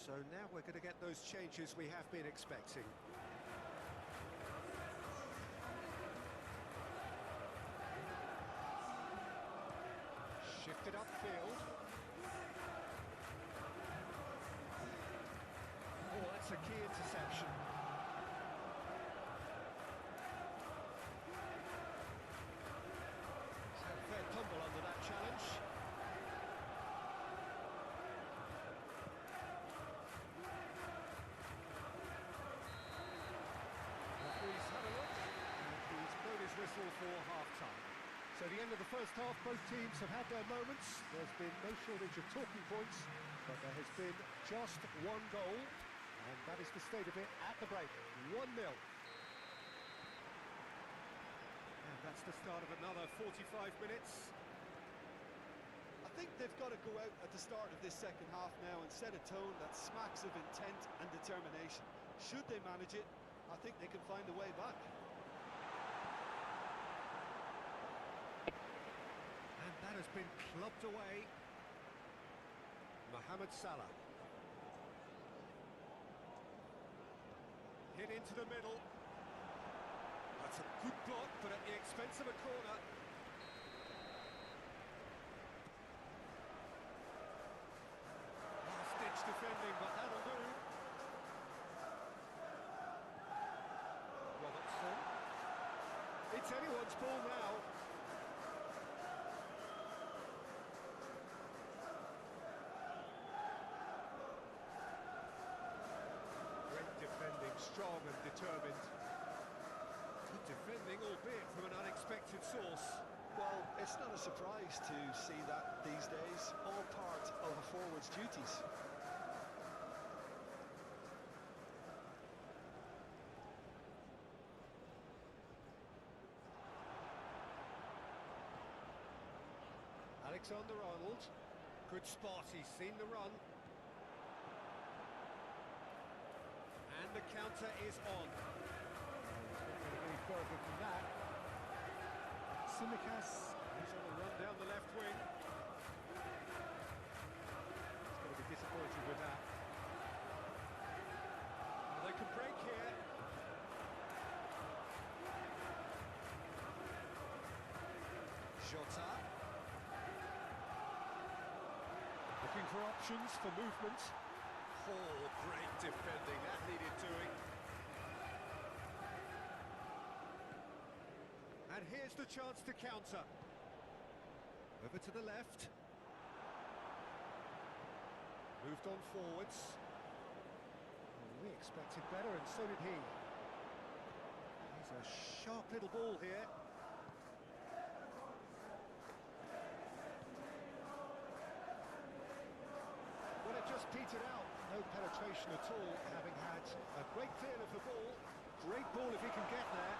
So now we're going to get those changes we have been expecting. Shifted upfield. Oh, that's a key interception. He's had a fair tumble under that challenge. Referee's had a look, and he's blown his whistle for half-time. So the end of the first half, both teams have had their moments. There's been no shortage of talking points, but there has been just one goal. And And that is the state of it at the break. 1-0. And that's the start of another 45 minutes. I think they've got to go out at the start of this second half now and set a tone that smacks of intent and determination. Should they manage it, I think they can find a way back. And that has been clubbed away. Mohamed Salah. Hit into the middle. That's a good block, but at the expense of a corner. Last-ditch defending, but that'll do. Robertson. It's anyone's ball now. Great defending, strong and determined. Good defending, albeit from an unexpected source. Well, it's not a surprise to see that these days, all part of a forward's duties. Alexander-Arnold, good spot, he's seen the run. And the counter is on. It's not going to be further than that. Tsimikas is on a run down the left wing. He's going to be disappointed with that. Well, they can break here. Jota. Looking for options for movement. Oh, great defending, that needed doing. And here's the chance to counter. Over to the left. Moved on forwards. Well, we expected better, and so did he. He's a sharp little ball here. Well, it just petered out. No penetration at all, having had a great feel of the ball. Great ball if he can get there.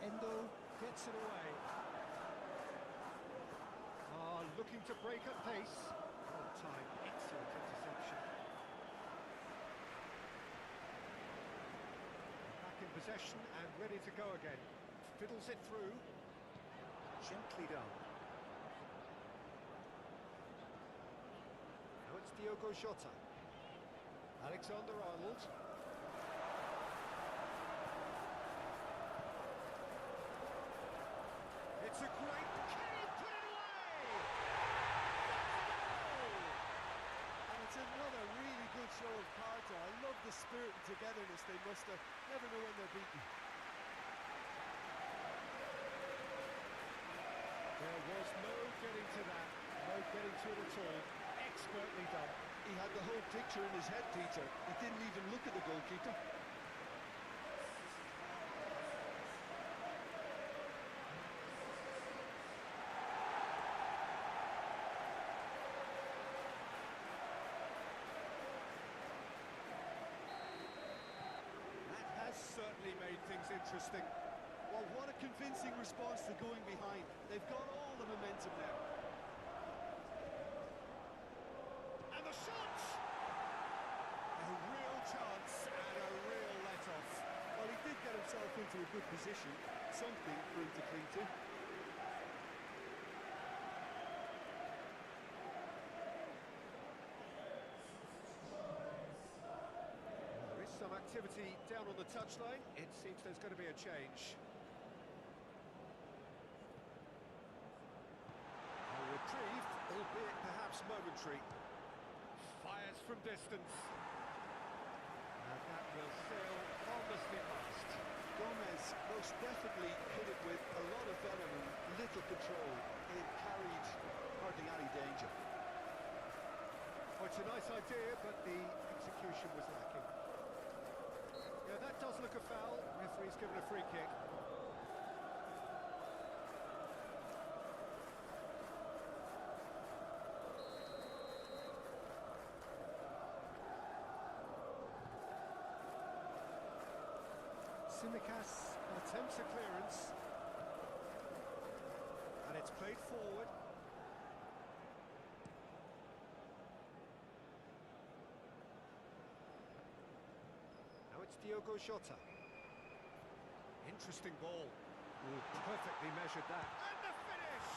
Endo gets it away. Looking to break at pace. Well time, excellent interception. Back in possession and ready to go again. Fiddles it through. Gently done. Now it's Diogo Jota. Alexander-Arnold. It's a great... Can he put it away? And it's another really good show of character. I love the spirit and togetherness they muster. Never know when they're beaten. There was no getting to that. No getting to it at all. Expertly done. He had the whole picture in his head, Peter. He didn't even look at the goalkeeper. Certainly made things interesting. Well, what a convincing response to going behind. They've got all the momentum now. And the shot! A real chance and a real let-off. Well, he did get himself into a good position. Something for him to cling to. Some activity down on the touchline. It seems there's going to be a change. A reprieve, albeit perhaps momentary. Fires from distance. And that will sail harmlessly past. Gomez most definitely hit it with a lot of venom and little control. It carried hardly any danger. Well, it's a nice idea, but the execution was lacking. Yeah, that does look a foul. Referee's given a free kick. Tsimikas attempts a clearance. And it's played forward. Now it's Diogo Jota. Interesting ball. Ooh, perfectly measured that. And the finish!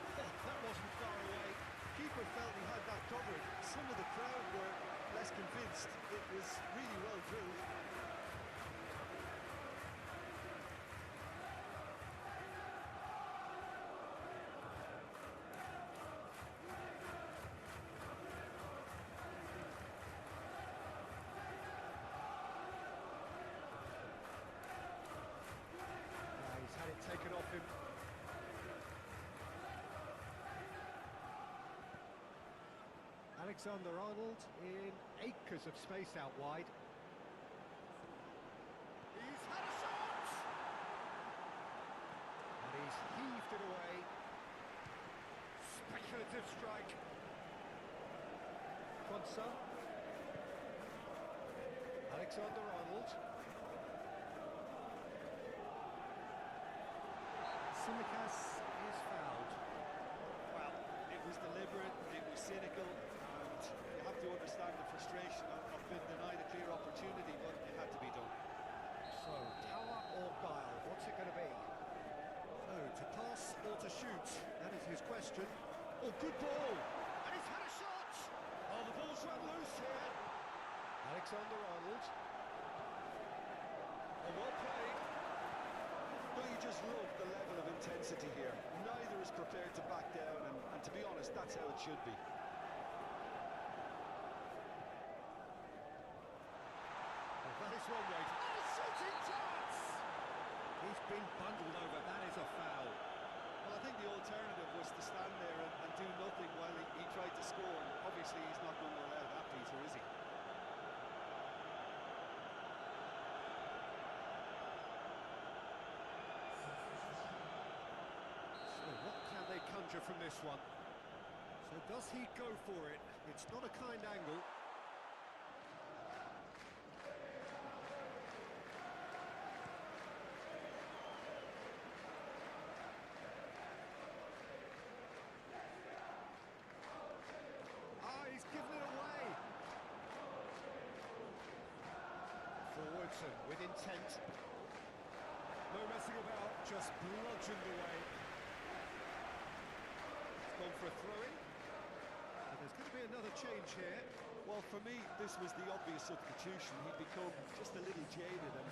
Oh, that wasn't far away. Keeper felt he had that covered. Some of the crowd were less convinced. It was really well drilled. He's had it taken off him. Alexander-Arnold in acres of space out wide. He's had a shot! And he's heaved it away. Speculative strike. Konsa. Alexander-Arnold. Tsimikas is fouled. Well, it was deliberate, it was cynical, and you have to understand the frustration of being denied a clear opportunity, but it had to be done. So, power or guile, what's it going to be? So, to pass or to shoot? That is his question. Oh, good ball! And he's had a shot! Oh, the ball's run loose here. Alexander-Arnold. Oh, well played. Don't you just love the level of intensity here? Neither is prepared to back down, and to be honest, that's how it should be. Well, that is one way to... Oh, shooting chance! He's been bundled over, that is a foul. Well, I think the alternative was to stand there and do nothing while he tried to score. And obviously, he's not going to allow that, Peter, is he? So what can they conjure from this one? So does he go for it? It's not a kind angle. Ah, he's given it away. Forwards and with intent. No messing about, just bludgeoned away. It's gone for a throw-in. And there's going to be another change here. Well, for me, this was the obvious substitution. He'd become just a little jaded, and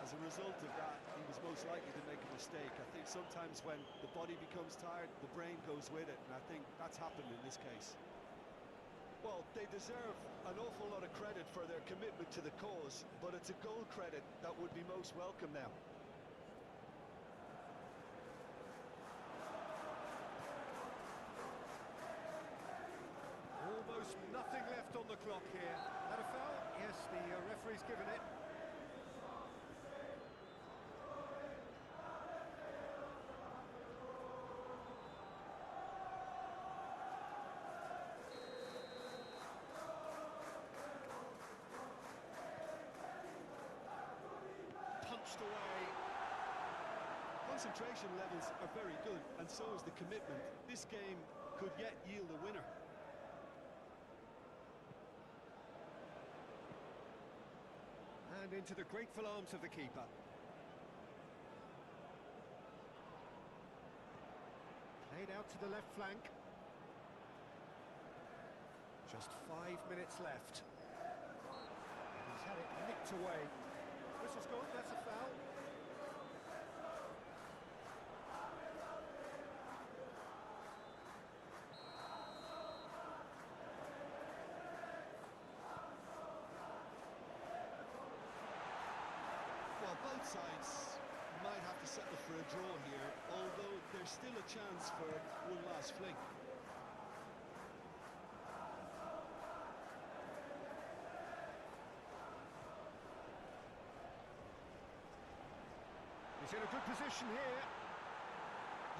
as a result of that, he was most likely to make a mistake. I think sometimes when the body becomes tired, the brain goes with it, and I think that's happened in this case. Well, they deserve an awful lot of credit for their commitment to the cause, but it's a goal credit that would be most welcome now. Almost nothing left on the clock here. That a foul? Yes, the referee's given it. Punched away. Concentration levels are very good, and so is the commitment. This game could yet yield a winner. And into the grateful arms of the keeper. Played out to the left flank. Just 5 minutes left. And he's had it nicked away. Whistle's gone, that's a foul. Well, both sides might have to settle for a draw here, although there's still a chance for one last fling. He's in a good position here.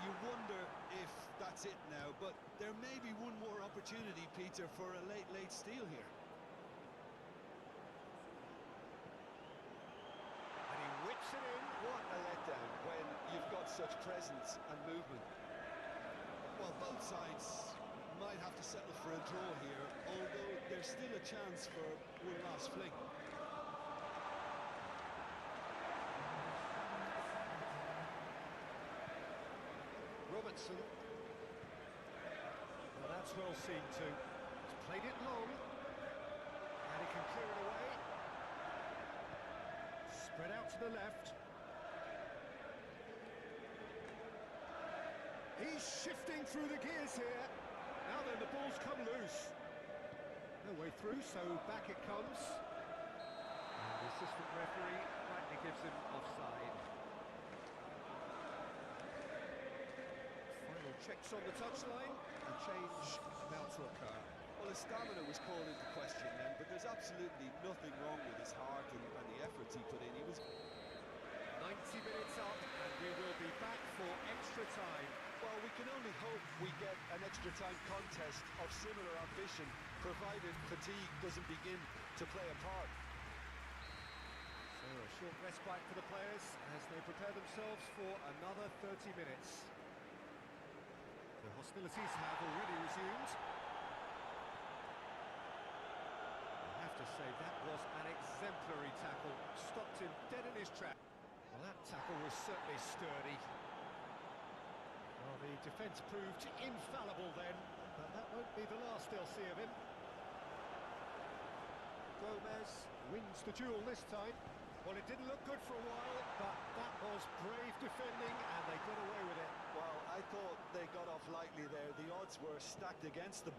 You wonder if that's it now, but there may be one more opportunity, Peter, for a late steal here. such presence and movement. Well, both sides might have to settle for a draw here, although there's still a chance for one last fling. Robertson. Well, that's well seen too. He's played it long, and he can clear it away. Spread out to the left. He's shifting through the gears here. Now then, the ball's come loose. No way through, so back it comes. And the assistant referee rightly gives him offside. Final checks on the touchline. A change about to occur. Well, his stamina was called into question then, but there's absolutely nothing wrong with his heart and the efforts he put in. He was 90 minutes up, and we will be back for extra time. Well, we can only hope we get an extra time contest of similar ambition, provided fatigue doesn't begin to play a part. So a short respite for the players as they prepare themselves for another 30 minutes. The hostilities have already resumed. I have to say that was an exemplary tackle. Stopped him dead in his track. Well, that tackle was certainly sturdy. Well, the defence proved infallible then, but that won't be the last they'll see of him. Gomez wins the duel this time. Well, it didn't look good for a while, but that was brave defending, and they got away with it. Well, I thought they got off lightly there. The odds were stacked against them.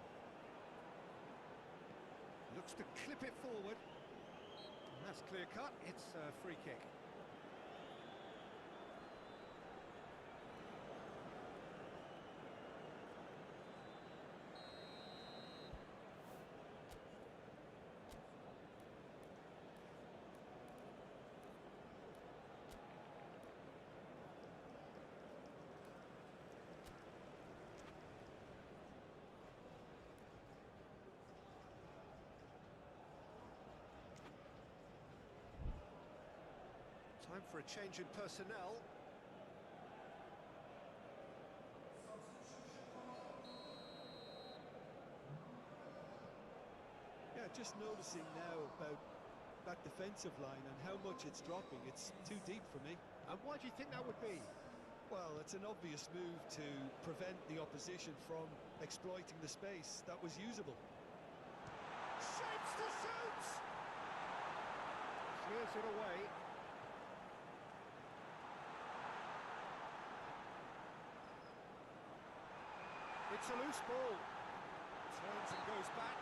Looks to clip it forward. And that's clear cut. It's a free kick. Time for a change in personnel. Yeah, just noticing now about that defensive line and how much it's dropping. It's too deep for me. And why do you think that would be? Well, it's an obvious move to prevent the opposition from exploiting the space that was usable. Shapes to shoot! Clears it away. It's a loose ball. Turns and goes back.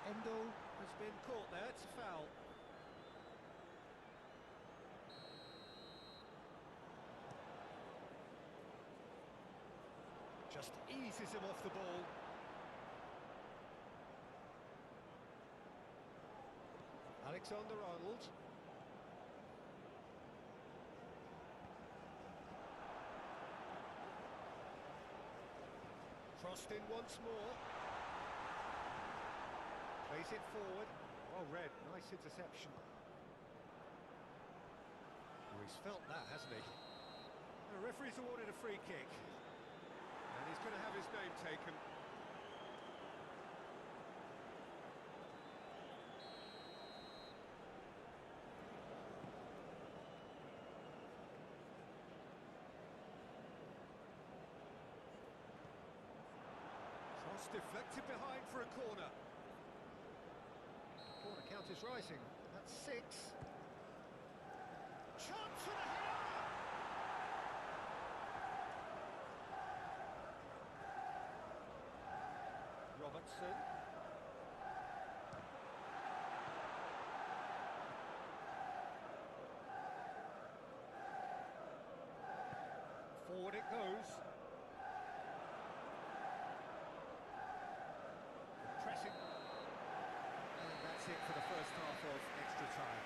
Endo has been caught there. It's a foul. Just eases him off the ball. Alexander-Arnold. Crossed in once more. Plays it forward. Well read, nice interception. Oh, he's felt that, hasn't he? The referee's awarded a free kick. And he's going to have his name taken. Cross deflected behind for a corner. Corner count is rising. That's 6. Chance for the header! Robertson. Forward it goes. Pressing. And that's it for the first half of extra time.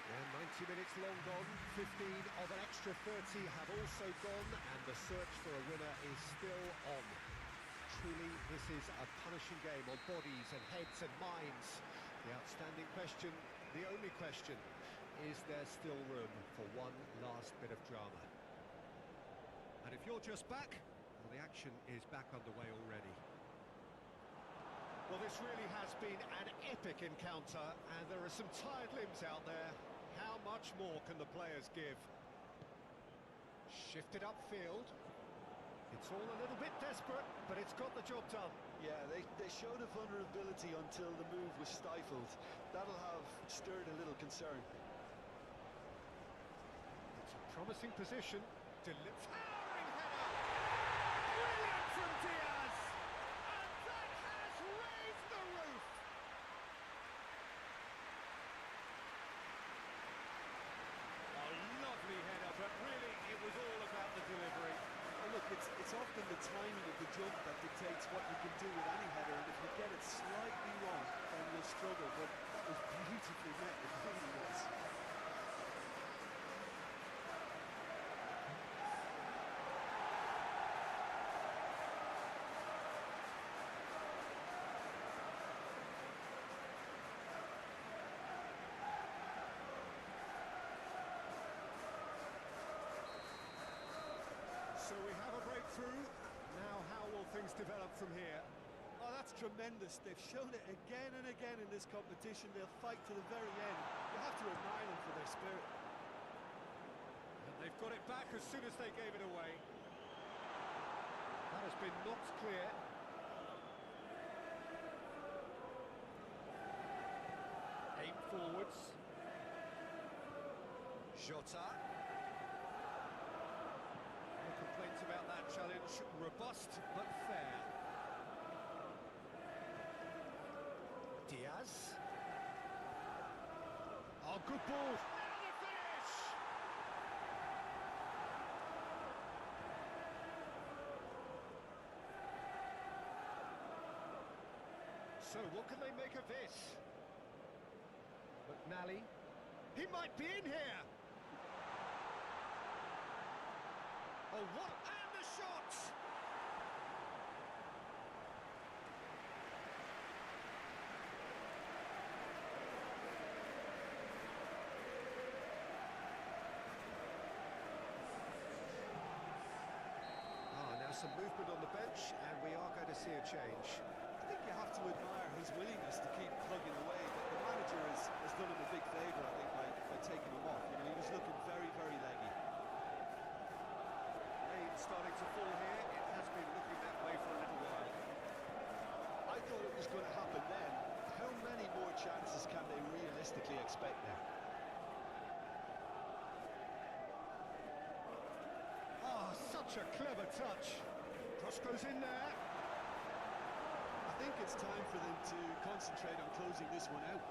And 90 minutes long gone, 15 of an extra 30 have also gone, and the search for a winner is still on. Truly, this is a punishing game on bodies and heads and minds. The outstanding question, the only question, is there still room for one last bit of drama? And if you're just back, well, the action is back underway already. Well, this really has been an epic encounter, and there are some tired limbs out there. How much more can the players give? Shifted upfield. It's all a little bit desperate, but it's got the job done. Yeah, they showed a vulnerability until the move was stifled. That'll have stirred a little concern. It's a promising position. Towering header! Brilliant from Diaz! And that has raised the roof! A lovely header, but really it was all about the delivery. Oh, look, it's often the timing of the jump that dictates what you can do with any header, and if you get it slightly wrong, then you'll struggle, but that was beautifully met, it really was. So we have a breakthrough. Now how will things develop from here? Oh, that's tremendous. They've shown it again and again in this competition. They'll fight to the very end. You have to admire them for their spirit. And they've got it back as soon as they gave it away. That has been knocked clear. Aim forwards. Jota. No complaints about that challenge. Robust but fair. Diaz. Oh, good ball. Now the finish! So, what can they make of this? McNally. He might be in here! Oh, what? And the shot! Now some movement on the bench, and we are going to see a change. I think you have to admire his willingness to keep plugging away, but the manager has done him a big favour, I think, by taking him off. You know, he was looking very, very leggy. Rain starting to fall here. It has been looking that way for a little while. I thought it was going to happen then. How many more chances can they realistically expect now? Oh, such a clever touch. Cross goes in there. I think it's time for them to concentrate on closing this one out.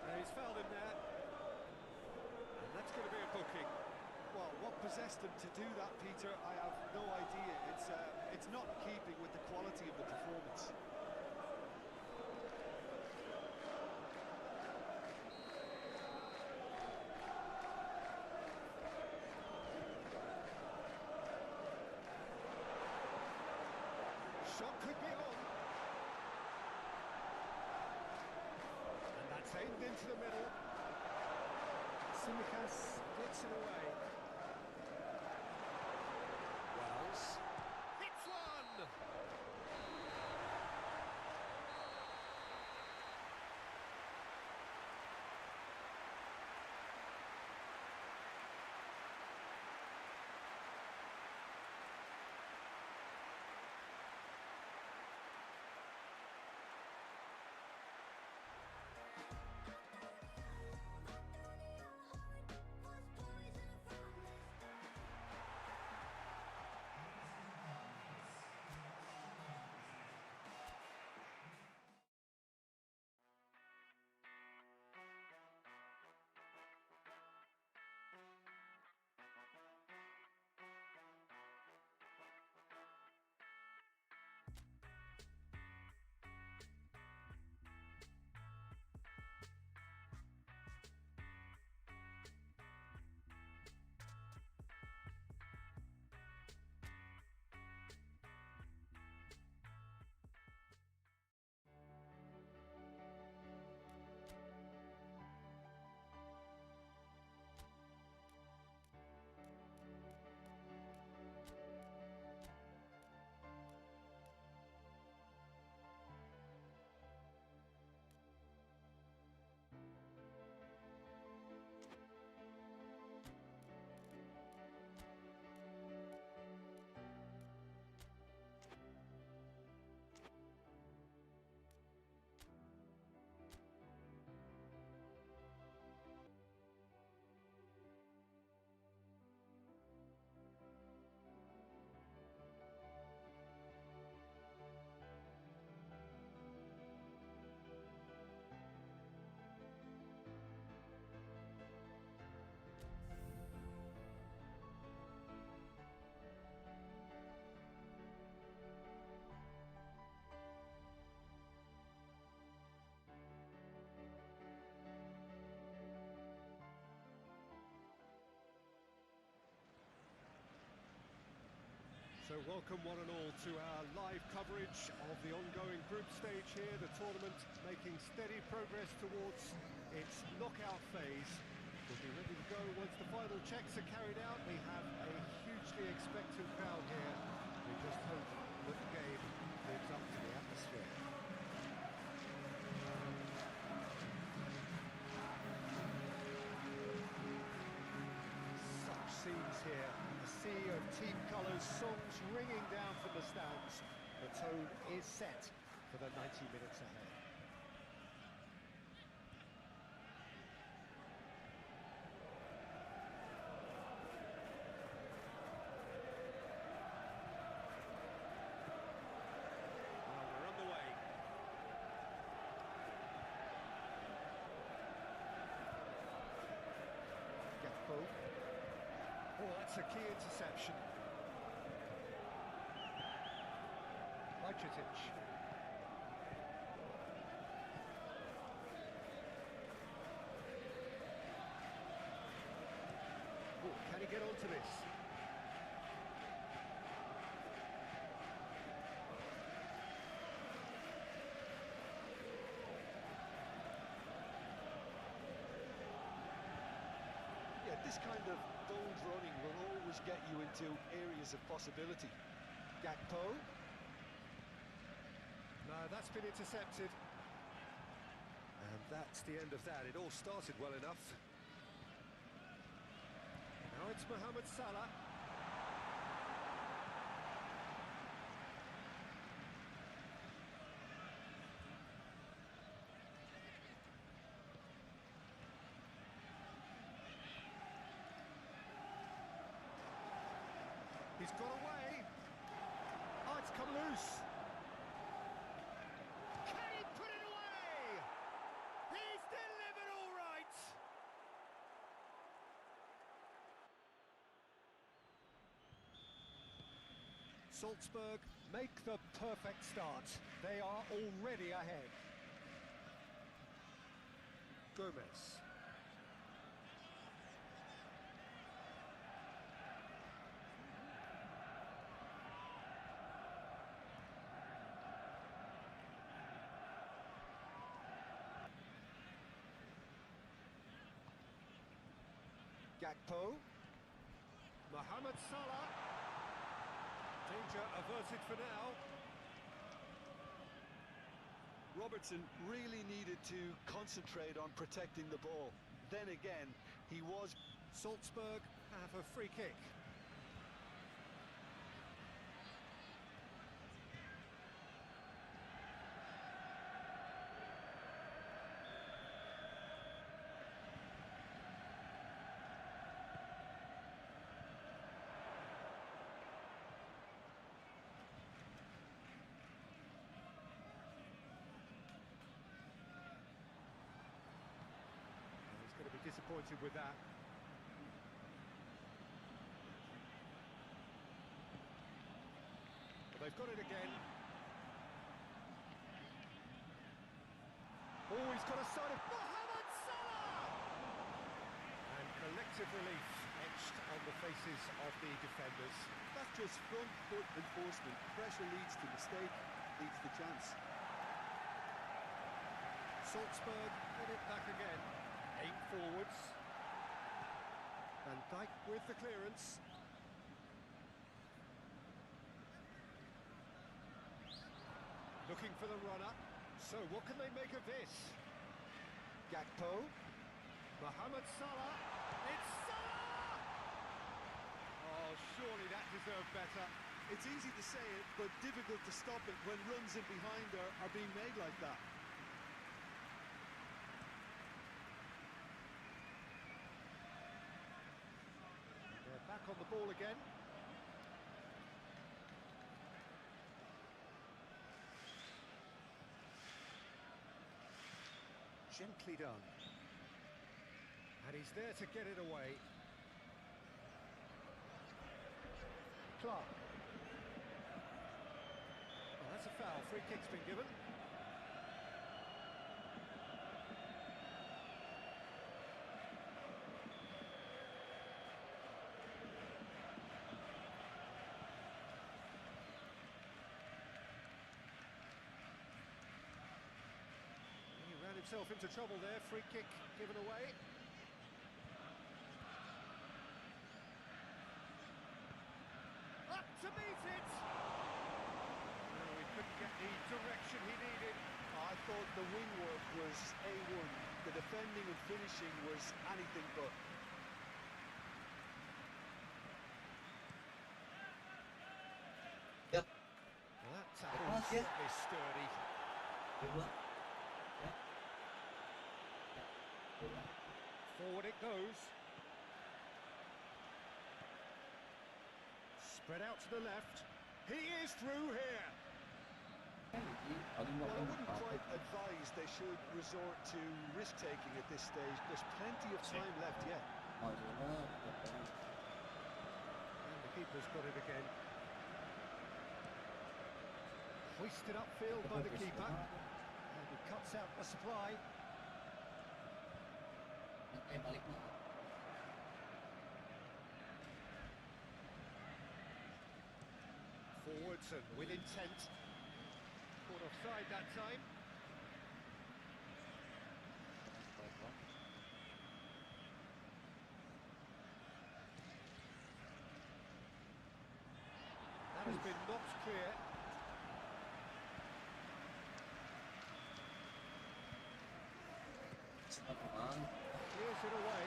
And he's fouled him there. And that's going to be a booking. Well, what possessed them to do that, Peter, I have no idea. It's not in keeping with the quality of the performance. Shot could be on. And that's aimed into the middle. Simicas gets it away. Wells. Hits one! welcome one and all to our live coverage of the ongoing group stage here, the tournament making steady progress towards its knockout phase. We'll be ready to go once the final checks are carried out. We have a hugely expectant crowd here. We just hope that the game lives up to the atmosphere. Such scenes here. A sea of team colours, songs ringing down from the stands. The tone is set for the 90 minutes ahead. Well, we're on the way. Gakpo. Oh, that's a key interception. Rakitic. Oh, can he get onto this? Yeah, this kind of bold running will always get you into areas of possibility. Gakpo. No, that's been intercepted. And that's the end of that. It all started well enough. Now it's Mohamed Salah. He's got away. Oh, it's come loose. Can he put it away? He's delivered all right. Salzburg make the perfect start. They are already ahead. Gomez. Gakpo. Mohamed Salah. Danger averted for now. Robertson really needed to concentrate on protecting the ball. Then again, he was... Salzburg have a free kick. He's going to be disappointed with that. But they've got it again. Oh, he's got a sight of Mohamed Salah! And collective relief etched on the faces of the defenders. That's just front foot enforcement. Pressure leads to mistake, leads to chance. Salzburg get it back again. Aim forwards. Van Dijk with the clearance. Looking for the runner. So what can they make of this? Gakpo. Mohamed Salah. It's Salah! Oh, surely that deserved better. It's easy to say it, but difficult to stop it when runs in behind are being made like that. They're back on the ball again. Gently done. And he's there to get it away. Clark. Oh, that's a foul. Free kick's been given. himself into trouble there. Free kick given away. Up to meet it. Oh, he couldn't get the direction he needed. I thought the wing work was A1. The defending and finishing was anything but. Yep. Well, that tackle was certainly sturdy. Forward it goes. Spread out to the left. He is through here. Well, I wouldn't quite advise they should resort to risk-taking at this stage. There's plenty of time left yet. And the keeper's got it again. Hoisted upfield by the keeper. And he cuts out the supply. Forwards and with intent. Caught offside that time. That has been knocked clear. Clears it away.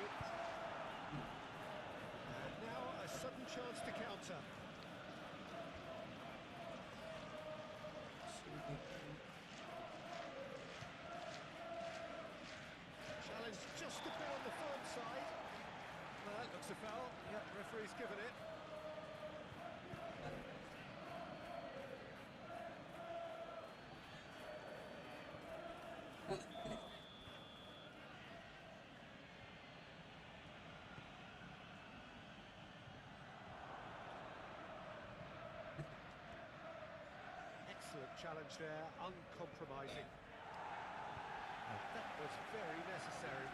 And now a sudden chance to counter. Challenge just a bit on the firm side. Well, that looks a foul. Yep, referee's given it. Excellent challenge there, uncompromising. That was very necessary.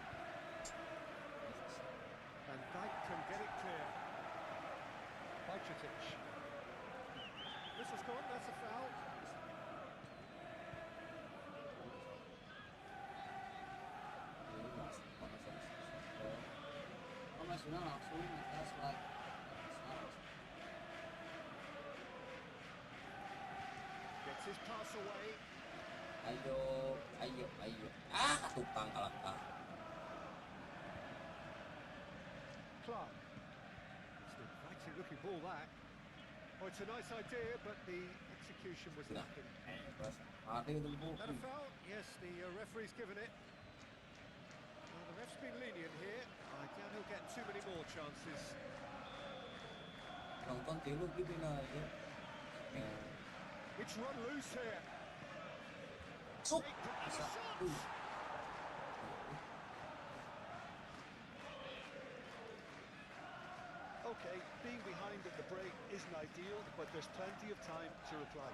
And Dijk can get it clear. Bajcetic. Whistle's gone, that's a foul. Gets his pass away. Ayo. Ketumpang kalah. Clark. It's an inviting looking ball that. Oh, it's a nice idea, but the execution was lacking. That a foul? Yes, the referee's given it. Well, the ref's been lenient here. I doubt he'll get too many more chances. It's run loose here. Okay, being behind at the break isn't ideal, but there's plenty of time to reply.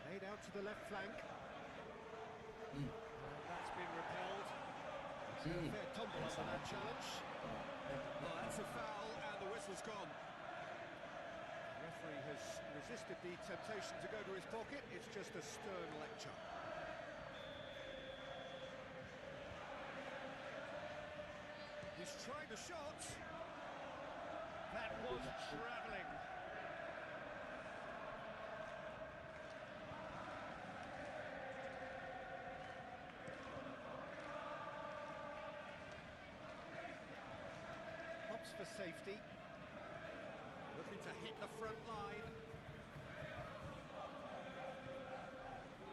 Played out to the left flank. That's been repelled. It's a fair tumble under that challenge. Well, that's a foul, and the whistle's gone. The referee has resisted the temptation to go to his pocket. It's just a stern lecture. He's tried the shot. That was travelling. Pops for safety. Looking to hit the front line.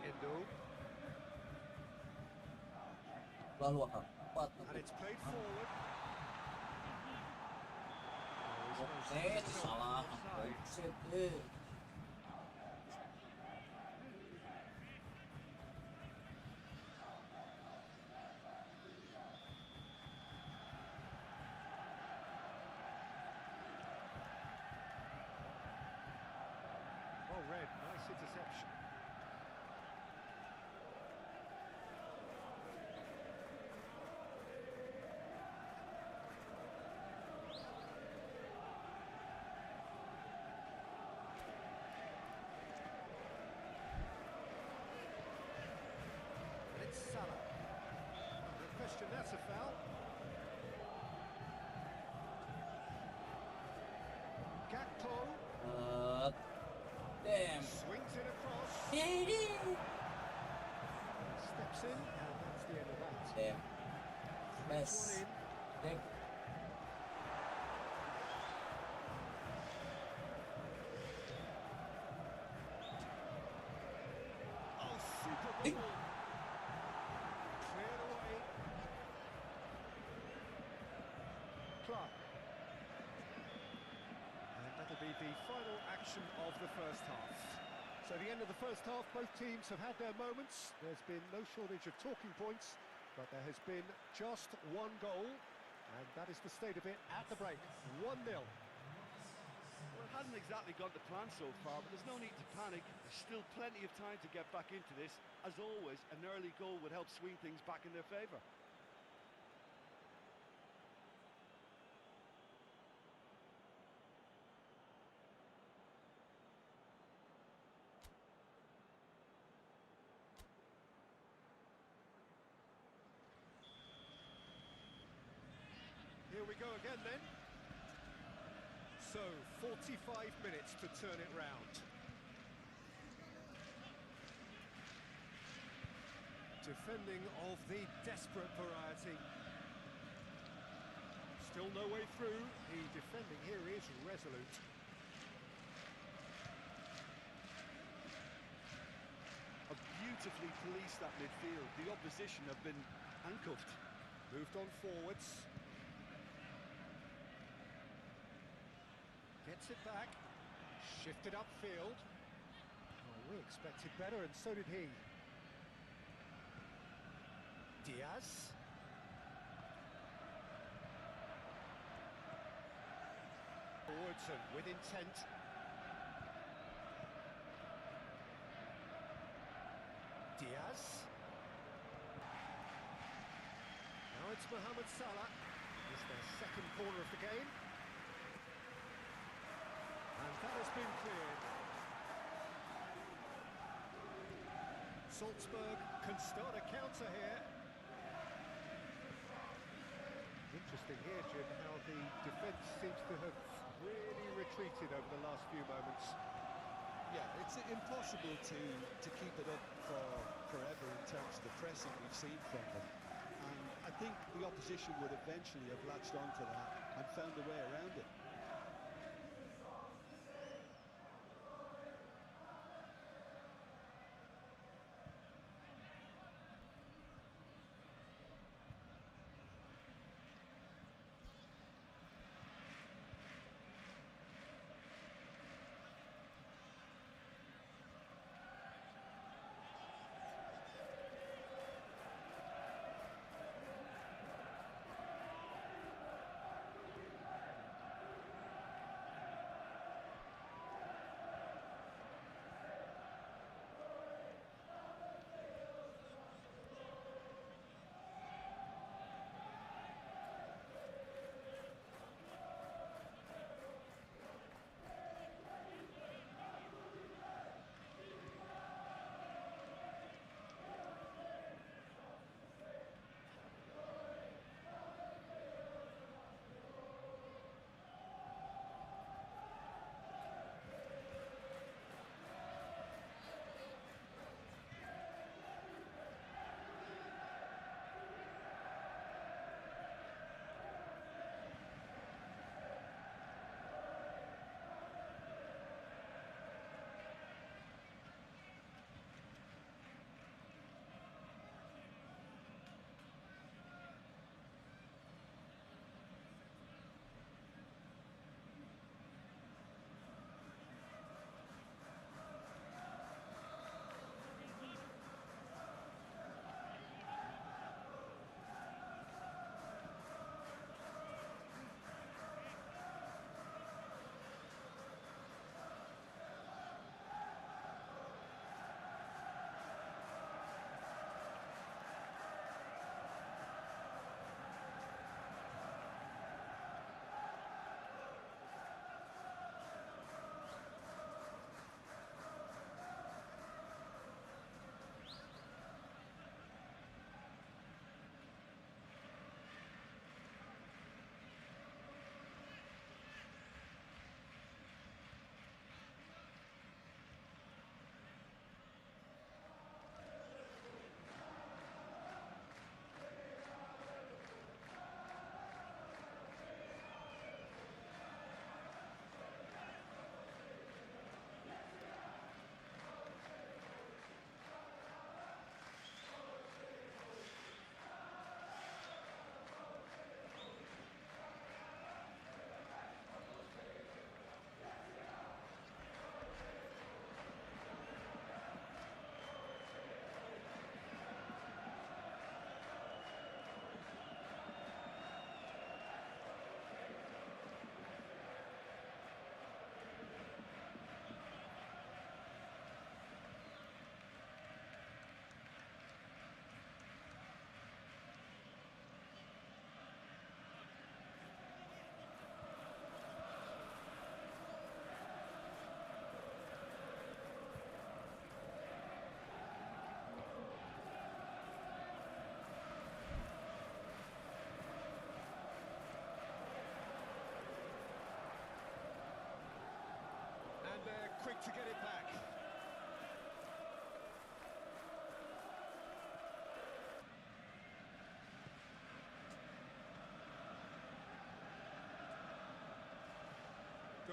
Endo. And it's played forward. Salah. chips in, and that's the end of that. Damn. Threads Nice. one in. Dang. Oh, super Hey. ball. Cleared away. Clark. And that'll be the final action of the first half. So the end of the first half, both teams have had their moments. There's been no shortage of talking points, but there has been just one goal, and that is the state of it at the break. 1-0. Well, it hasn't exactly gone to plan so far, but there's no need to panic. There's still plenty of time to get back into this. As always, an early goal would help swing things back in their favour. Here we go again then. So, 45 minutes to turn it round. Defending of the desperate variety. Still no way through. The defending here is resolute. A beautifully policed that midfield. The opposition have been handcuffed. Moved on forwards. Gets it back. Shifted upfield. Oh, we expected better, and so did he. Diaz. Forwards and with intent. Diaz. Now it's Mohamed Salah. It's their second corner of the game. And that has been cleared. Salzburg can start a counter here. Interesting here, Jim, how the defence seems to have really retreated over the last few moments. Yeah, it's impossible to keep it up for forever in terms of the pressing we've seen from them. And I think the opposition would eventually have latched onto that and found a way around it.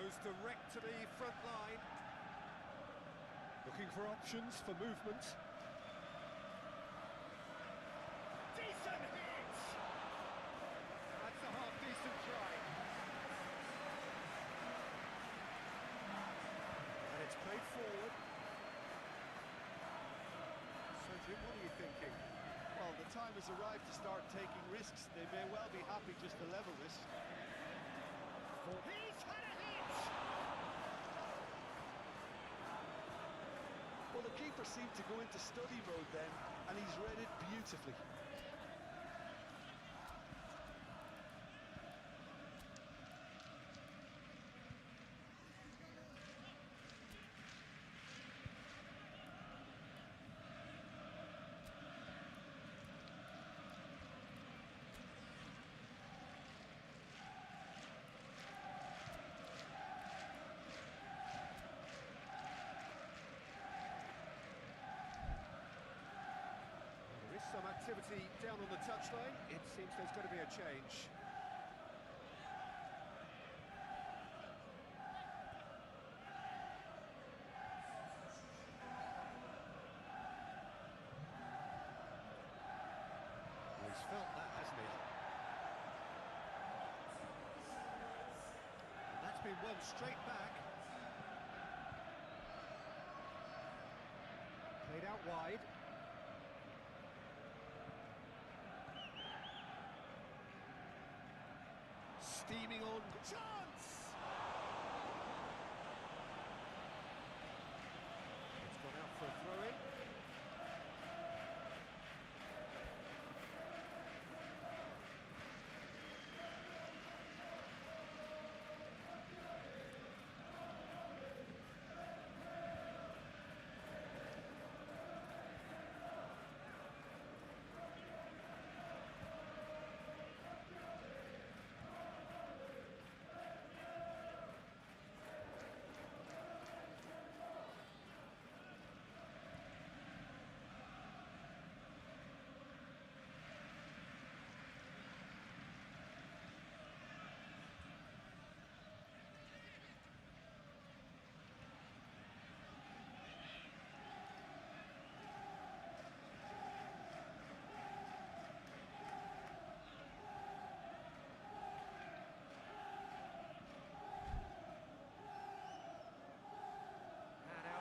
Goes direct to the front line. Looking for options for movement. Decent hit! That's a half-decent try. And it's played forward. So, Jim, what are you thinking? Well, the time has arrived to start taking risks. They may well be happy just to level this. He's had a hit! Well, the keeper seemed to go into study mode then, and he's read it beautifully. Some activity down on the touchline. It seems there's going to be a change. He's felt that, hasn't he? And that's been won straight back. Played out wide. Steaming on, chance! It's gone out for a throw-in.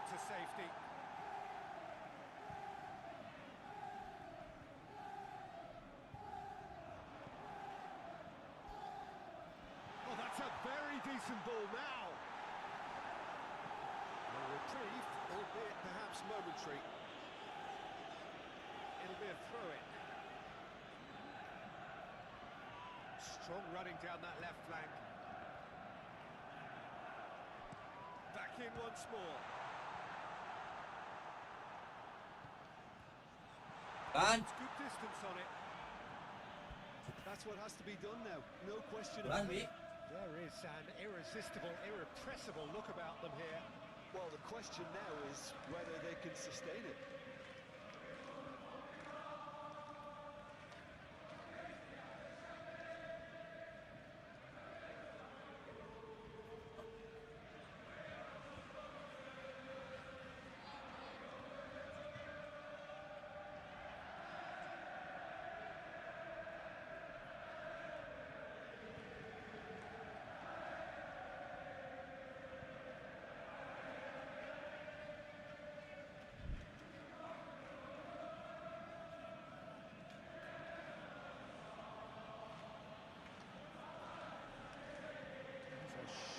To safety. Oh, that's a very decent ball now. A reprieve, albeit perhaps momentary. It'll be a throw-in. Strong running down that left flank. Back in once more. Kan? Good distance on it. That's what has to be done now, no question Bulan, about Bi. it. There is an irresistible, irrepressible look about them here. Well, the question now is whether they can sustain it.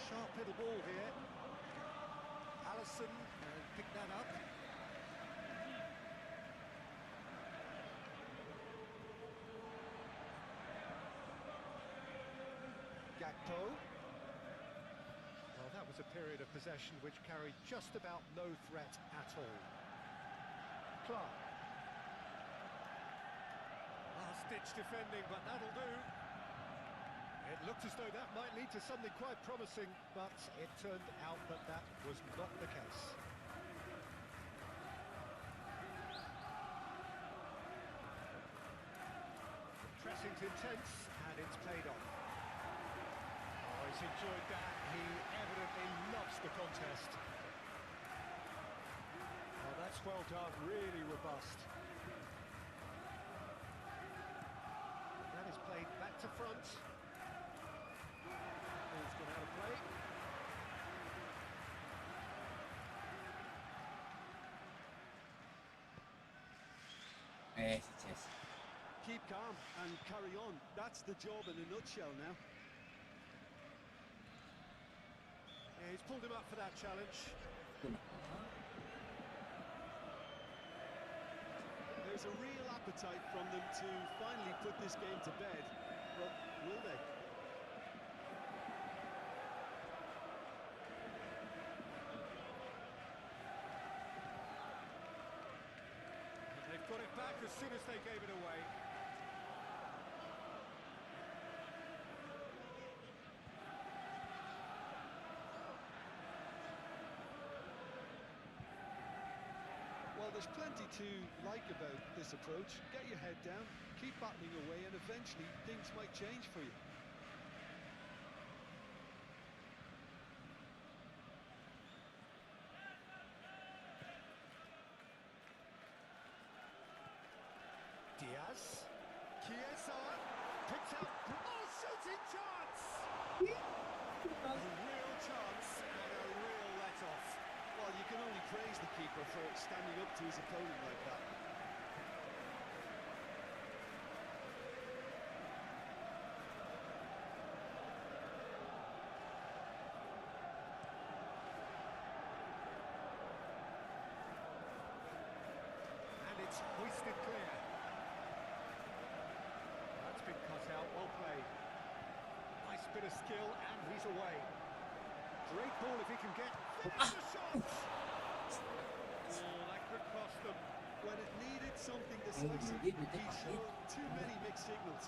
Sharp little ball here. Allison picked that up. Gakpo. Well, that was a period of possession which carried just about no threat at all. Clark. Last-ditch defending, but that'll do. It looked as though that might lead to something quite promising, but it turned out that that was not the case. The pressing's intense, and it's played off. Oh, he's He's enjoyed that. He evidently loves the contest. Well, that's well done, really robust. That is played back to front. Ball's gone out of play. Yes. Keep calm and carry on. That's the job in a nutshell now. Yeah, he's pulled him up for that challenge. There's a real appetite from them to finally put this game to bed, but will they? They've got it back as soon as they gave it away. Well, there's plenty to like about this approach. Get your head down, keep battling away, and eventually things might change for you. Diaz. Chiesa. Picked up. Oh, shooting chance! A real chance and a real let-off. Well, you can only praise the keeper for standing up to his opponent like that. And it's hoisted clear. That's been cut out, well played. Nice bit of skill, and he's away. Great ball if he can get... Finish the shot! Oh, that could cost them. When it needed something decisive, he showed too many mixed signals.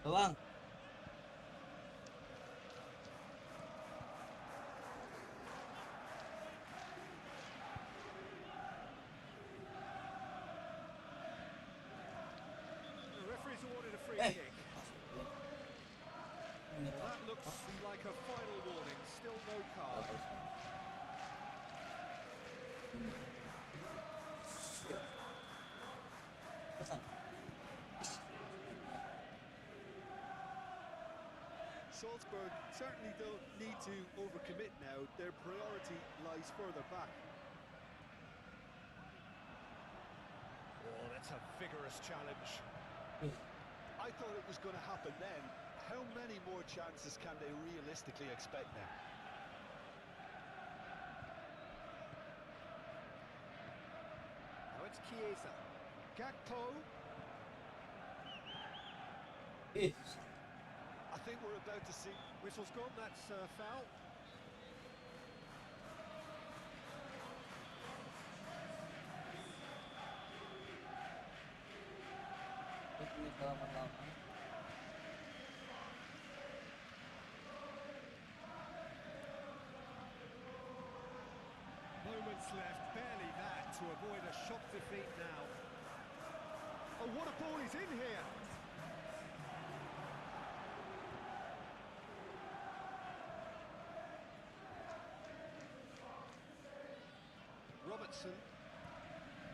Bang. The referee's awarded a free kick. Ini That looks like a final warning, still no card. pesan. Salzburg certainly don't need to overcommit now. Their priority lies further back. Oh, that's a vigorous challenge. I thought it was going to happen then. How many more chances can they realistically expect now? Now it's Chiesa. Gakpo. I think we're about to see... Whistle's gone, that's foul. Ini kalau menang. Moments left, barely that, to avoid a shock defeat now. Oh, what a ball, he's in here! Robertson,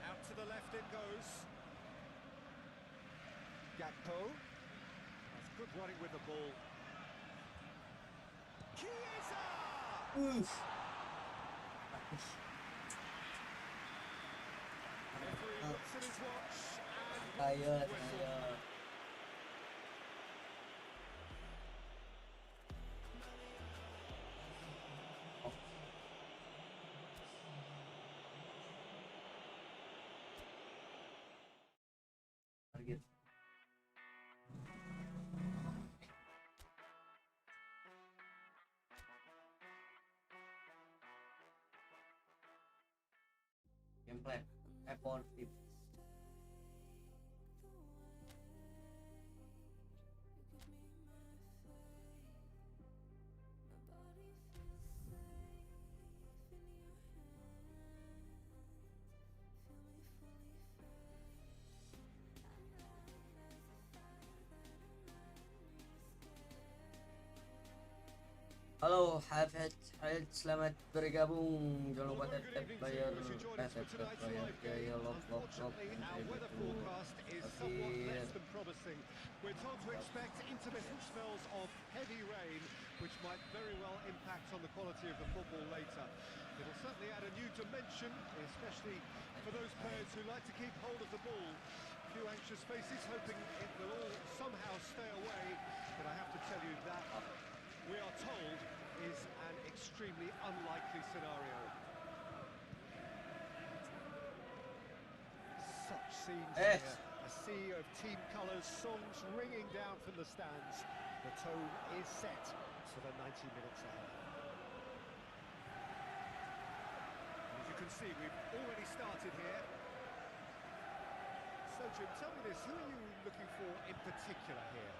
out to the left it goes. Gakpo, that's good running with the ball. Chiesa! Referee looks at his watch and Kalian, whistle. Target. Gameplay F2025. Halo, Hafid, selamat bergabung. Jangan lupa Well, a tap very good evening to player, you as you join us for tap tonight's player, live game. gaya lop, Unfortunately, our weather forecast is somewhat Oke, less than promising. We're told to expect intermittent spells of heavy rain, which might very well impact on the quality of the football later. It'll certainly add a new dimension, especially for those players who like to keep hold of the ball. Few anxious faces hoping it will all somehow stay away, but I have to tell you that we are told is an extremely unlikely scenario. Such scenes Yes. here, a sea of team colours, songs ringing down from the stands. The tone is set for the 90 minutes ahead. As you can see, we've already started here. So Jim, tell me this, who are you looking for in particular here?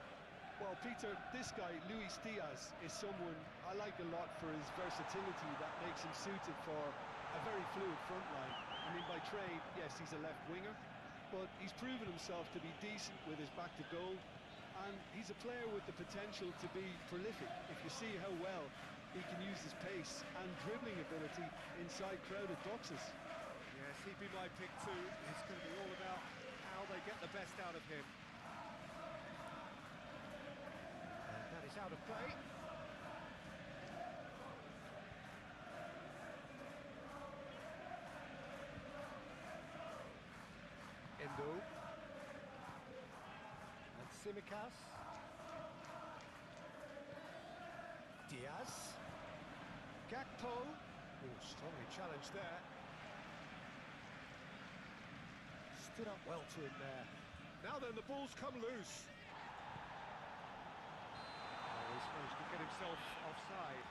Well, Peter, this guy, Luis Diaz, is someone I like a lot for his versatility that makes him suited for a very fluid front line. I mean, by trade, yes, he's a left winger, but he's proven himself to be decent with his back to goal, and he's a player with the potential to be prolific if you see how well he can use his pace and dribbling ability inside crowded boxes. Yes, he'd be my pick too. It's going to be all about how they get the best out of him. And that is out of play. Endo. And Simicas. Diaz. Gakpo. Oh, strongly challenged there. Stood up well to him there. Now then, the ball's come loose. Oh, he's managed to get himself offside.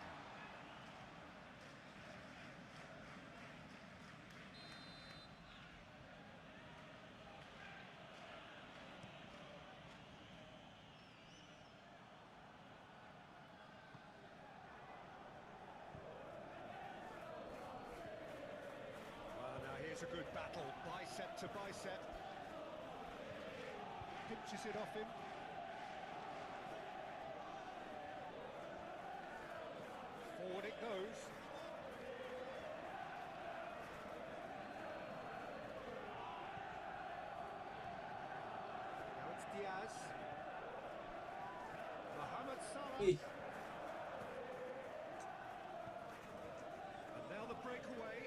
Well, now here's a good battle, bicep to bicep. Pinches it off him. Forward it goes. Now it's Diaz. Mohamed Salah. Ih, And now the breakaway.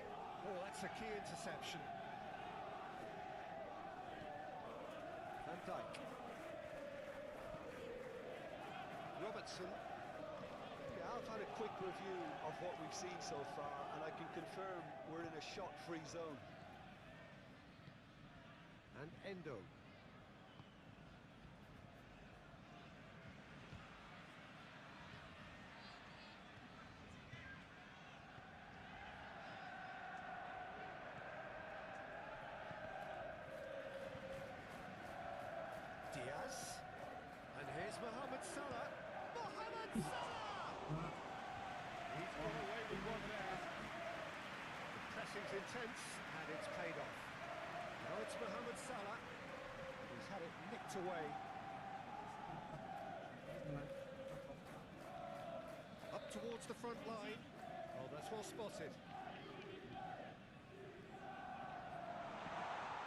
Oh, that's a key interception. Van Dijk. Robertson. Yeah, I've had a quick review of what we've seen so far, and I can confirm we're in a shot-free zone. And Endo. Diaz. And here's Mohamed Salah. Mohamed Salah! He's got away with one there. The pressing's intense and it's paid off. Now it's Mohamed Salah. He's had it nicked away. Up towards the front line. Oh, that's well spotted.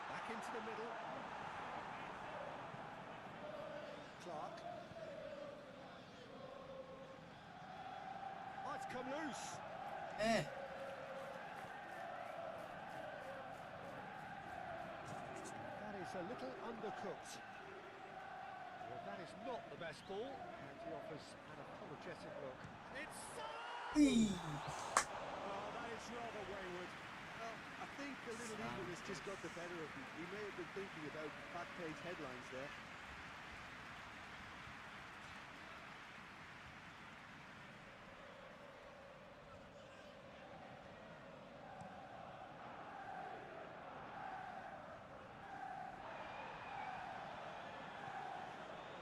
Back into the middle. Clark. Oh, it's come loose. That is a little undercooked. Well, that is not the best ball. And he offers an apologetic look. It's Salah! Oh, that is rather wayward. Well, I think a little eagerness just got the better of him. He may have been thinking about back-page headlines there.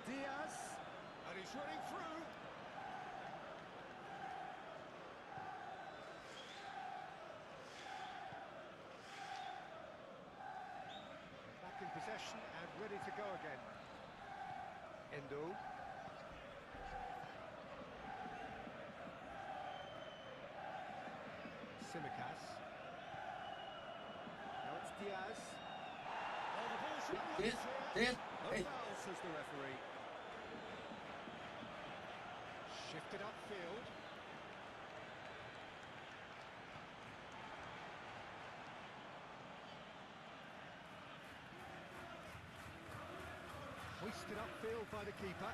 Diaz, and he's running through. Back in possession and ready to go again. Endo. Simicas. Now it's Diaz. Oh, the ball should have Diaz, Diaz, No hey. foul, says the referee. Shifted upfield. Hoisted upfield by the keeper.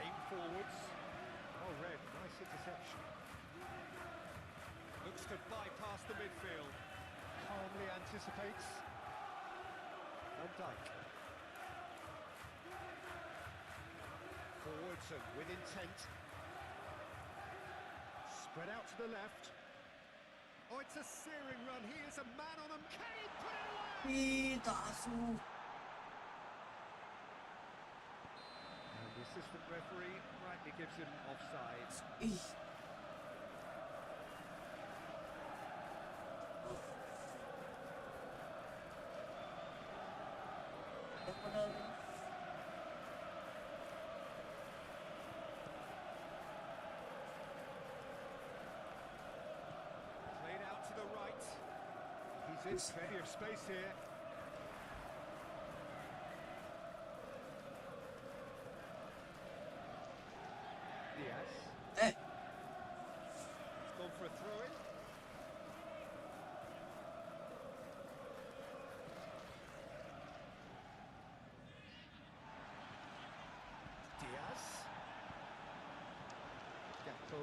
Aim forwards. Oh, Red, nice interception. Looks to bypass the midfield. Calmly anticipates. Van Dijk. Forwards and with intent. Spread out to the left. Oh, it's a searing run. He is a man on him. Can he put it away? Taso. And the assistant referee rightly gives him offside. Played out to the right. He's in plenty of space here. Diaz. Eh, He's gone for a throw-in. Diaz. Gakpo.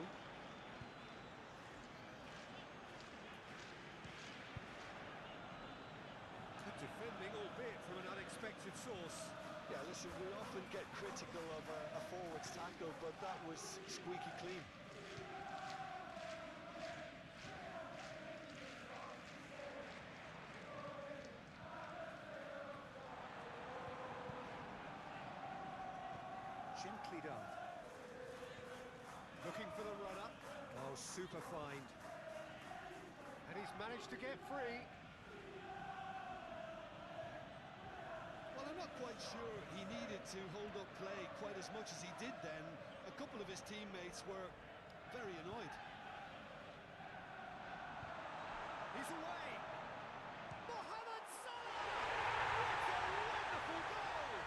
Good defending, albeit from an unexpected source. Yeah, listen, we often get critical of a forward's tackle, but that was squeaky clean. Gently done. Looking for the run-up. Oh, super find. And he's managed to get free. Well, I'm not quite sure he needed to hold up play quite as much as he did then. A couple of his teammates were very annoyed. He's away. Mohamed Salah! What a wonderful goal!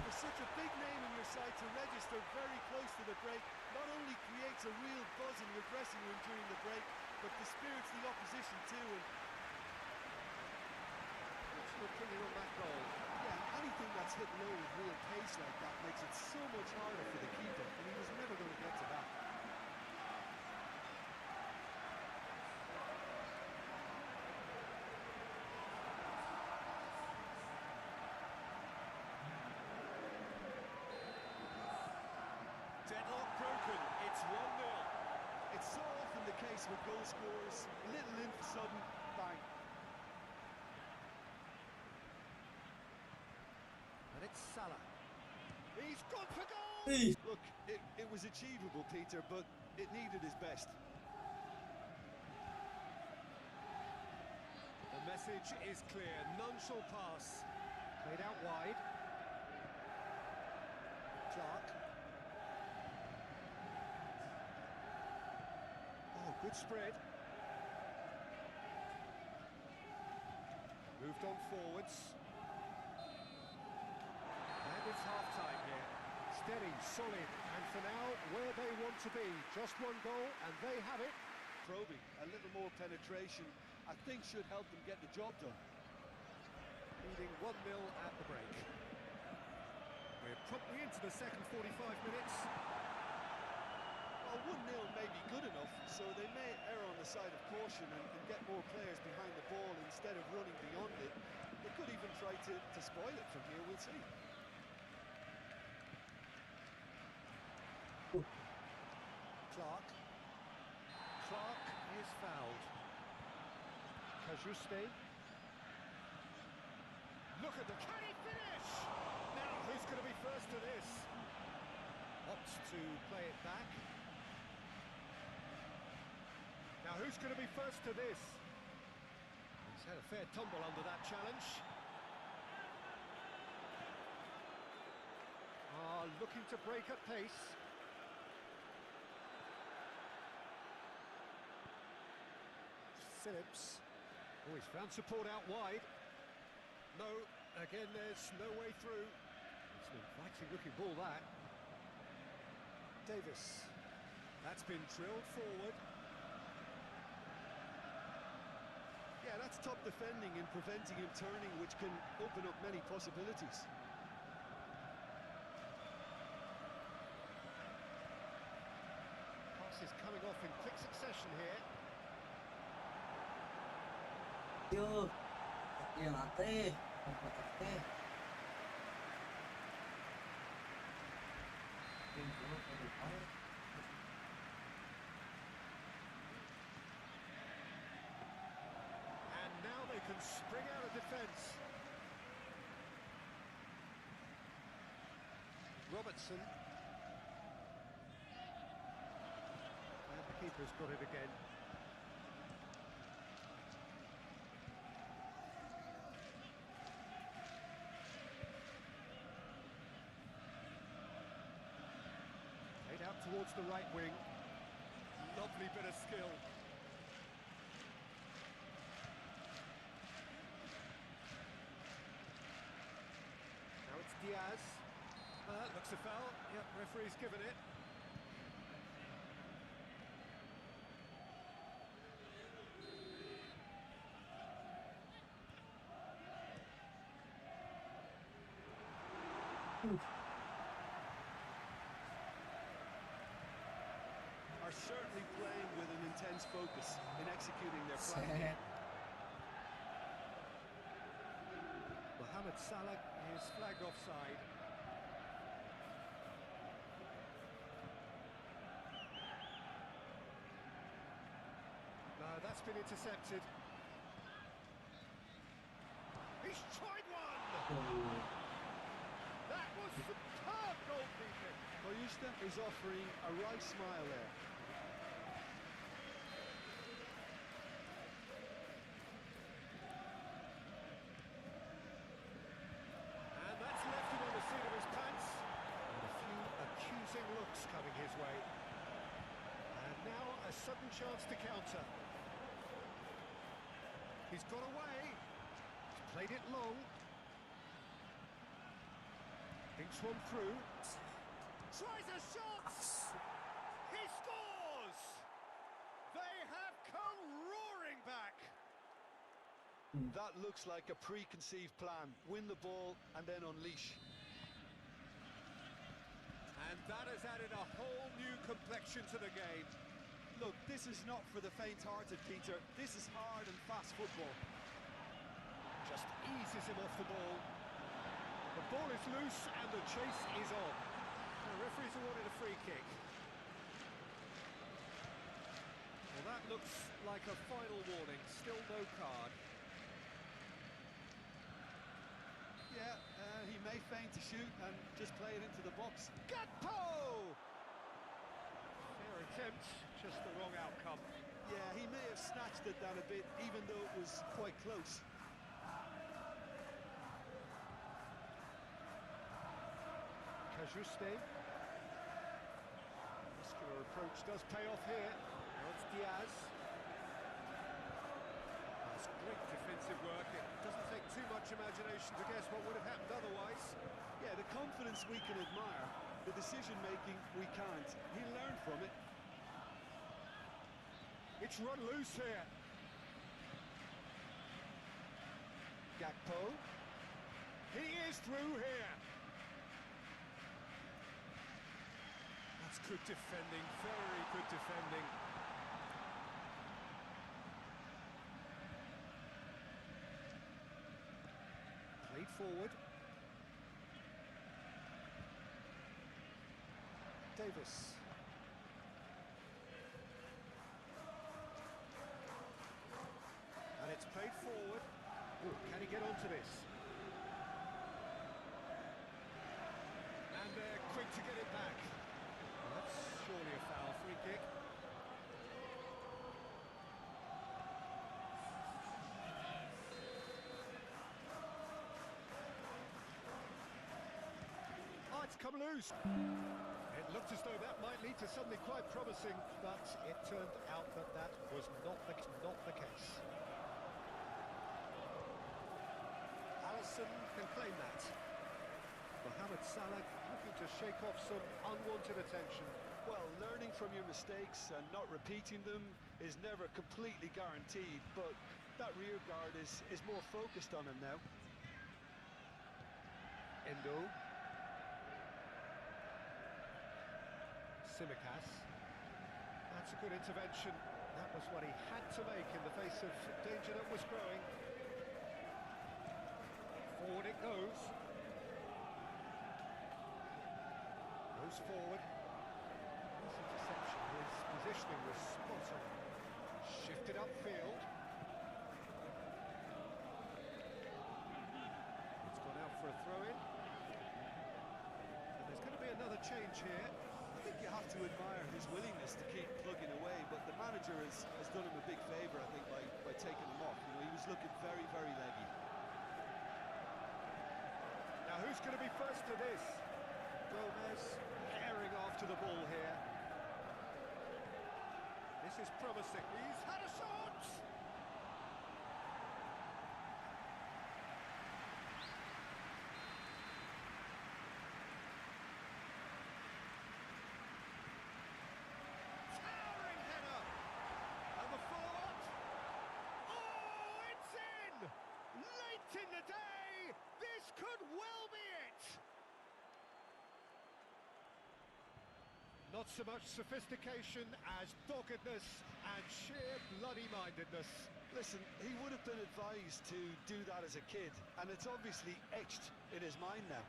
For such a big name in your side to register very close to the break not only creates a real buzz in your dressing room during the break, but dispirits the opposition too. And what's your opinion on that goal? yeah, anything that's hit low with real pace like that makes it so much harder for the keeper, and he was never going to get to that. Deadlock broken. It's 1-0. It's so often the case with goal scorers, little in for sudden, bang. And it's Salah. He's gone for goal! eh. Look, it was achievable, Peter, but it needed his best. The message is clear. None shall pass. Played out wide. Clark. Oh, good spread. Moved on forwards. And it's half-time here. Steady, solid, and for now, where they want to be. Just one goal, and they have it. Probing, a little more penetration, I think should help them get the job done. Leading 1-0 at the break. We're promptly into the second 45 minutes. Well, 1-0 may be good enough, so they may err on the side of caution and get more players behind the ball instead of running beyond it. They could even try to spoil it from here, we'll see. Clark. Clark is fouled. Kajuste. Look at the... Can he finish? Now, who's going to be first to this? Opts to play it back. Now, who's going to be first to this? He's had a fair tumble under that challenge. are looking to break at pace. Phillips. Oh, he's found support out wide. No, again, there's no way through. It's an inviting looking ball, that. Davis. That's been drilled forward. Yeah, that's top defending and preventing him turning, which can open up many possibilities. Passes coming off in quick succession here. Yo, yang ate, ate. And now they can spring out of defence. Robertson. And the keeper's got it again. Played out towards the right wing. Lovely bit of skill. Now it's Diaz. Looks a foul. Yep, referee's given it. Are certainly playing with an intense focus in executing their plan. Mohamed Salah is flagged offside. No, that's been intercepted. He's tried one! That was superb goalkeeping! Koyusta is offering a right smile there. And that's left him on the seat of his pants. And a few accusing looks coming his way. And now a sudden chance to counter. He's got away. He's played it long. Thinks one through. Tries a shot! He scores! They have come roaring back. That looks like a preconceived plan. Win the ball and then unleash. And that has added a whole new complexion to the game. Look, this is not for the faint-hearted, Peter. This is hard and fast football. Just eases him off the ball. The ball is loose and the chase is on. The referee's awarded a free kick. Well, that looks like a final warning. Still no card. Yeah, he may feign to shoot and just play it into the box. Gakpo! Fair attempt, just the wrong outcome. Yeah, he may have snatched at that a bit, even though it was quite close. Kajuste. Muscular approach does pay off here. Now it's Diaz. That's great defensive work. It doesn't take too much imagination to guess what would have happened otherwise. Yeah, the confidence we can admire, the decision-making we can't. He learned from it. It's run loose here. Gakpo. He is through here. That's good defending, very good defending. Played forward. Davis. And it's played forward. Oh, can he get onto this? And they're quick to get it back. Well, that's surely a foul. Free kick. That's come loose. It looked as though that might lead to something quite promising, but it turned out that that was not the case. Alisson can claim that. Mohamed Salah looking to shake off some unwanted attention. Well, learning from your mistakes and not repeating them is never completely guaranteed, but that rear guard is more focused on him now. Endo. Tsimikas. That's a good intervention. That was what he had to make in the face of danger that was growing. Forward it goes. Goes forward. This interception, his positioning was spot on. Shifted upfield. It's gone out for a throw-in. And there's going to be another change here. I think you have to admire his willingness to keep plugging away, but the manager has done him a big favour, I think, by taking him off. You know, he was looking very, very leggy. Now, who's going to be first to this? Gomez herring after the ball here. This is promising. He's had a shot! Towering header! And the forward! Oh, it's in! Late in the day! This could well be it! Not so much sophistication as doggedness and sheer bloody-mindedness. Listen, he would have been advised to do that as a kid, and it's obviously etched in his mind now.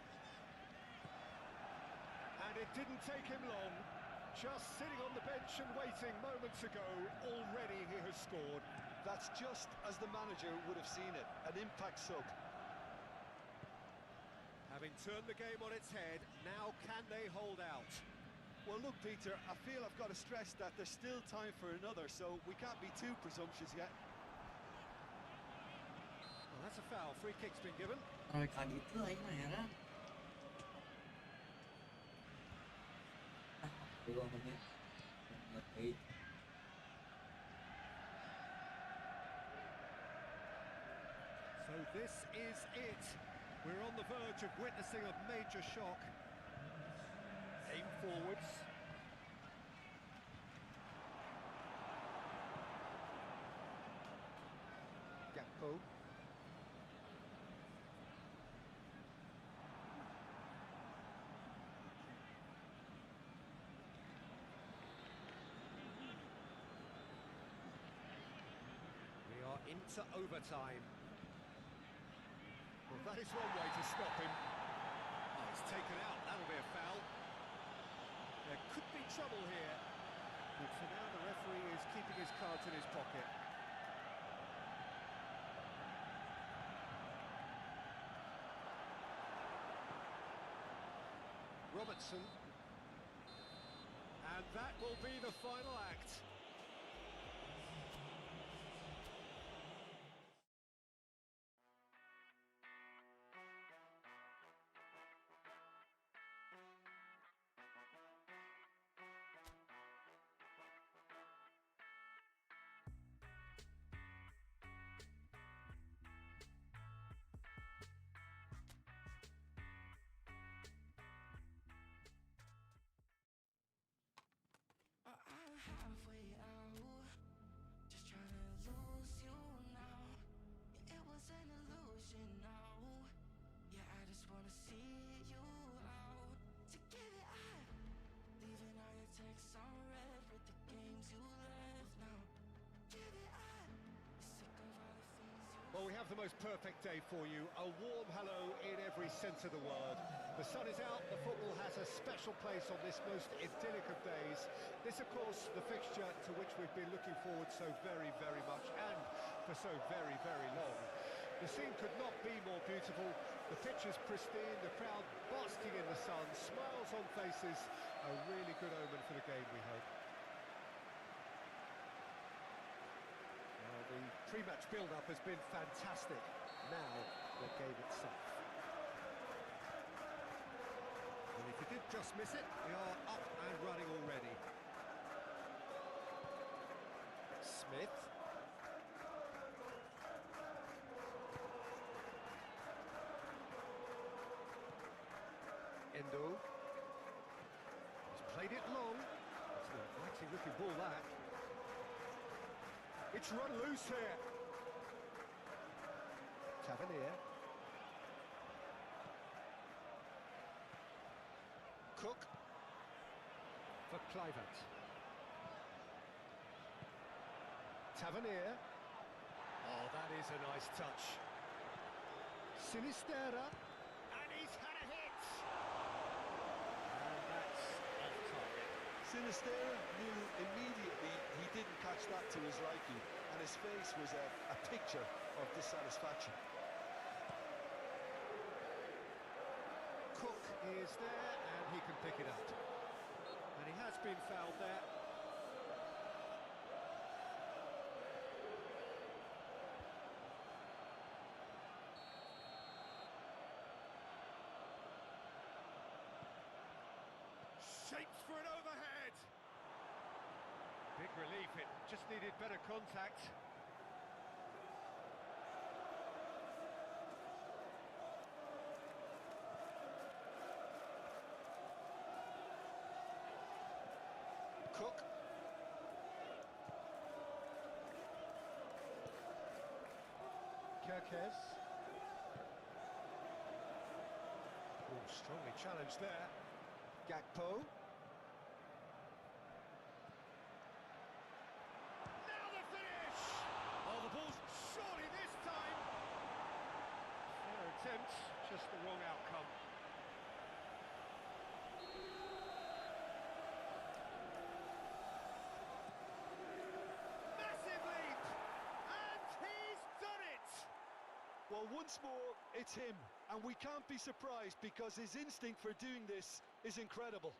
And it didn't take him long. Just sitting on the bench and waiting moments ago, already he has scored. That's just as the manager would have seen it, an impact sub. Having turned the game on its head, now can they hold out? Well, look, Peter, I feel I've got to stress that there's still time for another, so we can't be too presumptuous yet. Well, that's a foul. Free kick's been given. Rekan itu lain heran. 2 menit. Menit. So this is it. We're on the verge of witnessing a major shock. Aim forwards. Gakpo. We are into overtime. Well, that is one way to stop him. Oh, it's taken out. That'll be a foul. There could be trouble here, but for now the referee is keeping his cards in his pocket. Robertson, and that will be the final act. Halfway out, just trying to lose you now. Yeah, it was an illusion now. Yeah, I just wanna see you out. To give it up, leaving all your texts on red with the games you left now. Give it up, sick of all the things you. Well, we have the most perfect day for you. A warm hello in every sense of the word. The sun is out, the football has a special place on this most idyllic of days. This, of course, the fixture to which we've been looking forward so very, very much, and for so very, very long. The scene could not be more beautiful. The pitch is pristine, the crowd basking in the sun, smiles on faces. A really good omen for the game, we hope. Well, the pre-match build-up has been fantastic. Now, the game itself. And If you did just miss it, they are up and running already. Smith. Endo. He's played it long. It's an inviting looking ball, that. It's run loose here. Tavernier. Cook. For Kluivert. Tavernier. Oh, that is a nice touch. Sinistera. And he's had a hit. And that's off target. Sinistera knew immediately he didn't catch that to his liking, and his face was a picture of dissatisfaction. Cook is there, and he can pick it up. And he has been fouled there. Shapes for an overhead. Big relief, it just needed better contact. Cook. Kerkez. Oh, strongly challenged there. Gakpo. Now the finish! Oh, the ball's surely this time! Fair attempt, just the wrong outcome. Massive leap! And he's done it! Well, once more, it's him, and we can't be surprised because his instinct for doing this is incredible.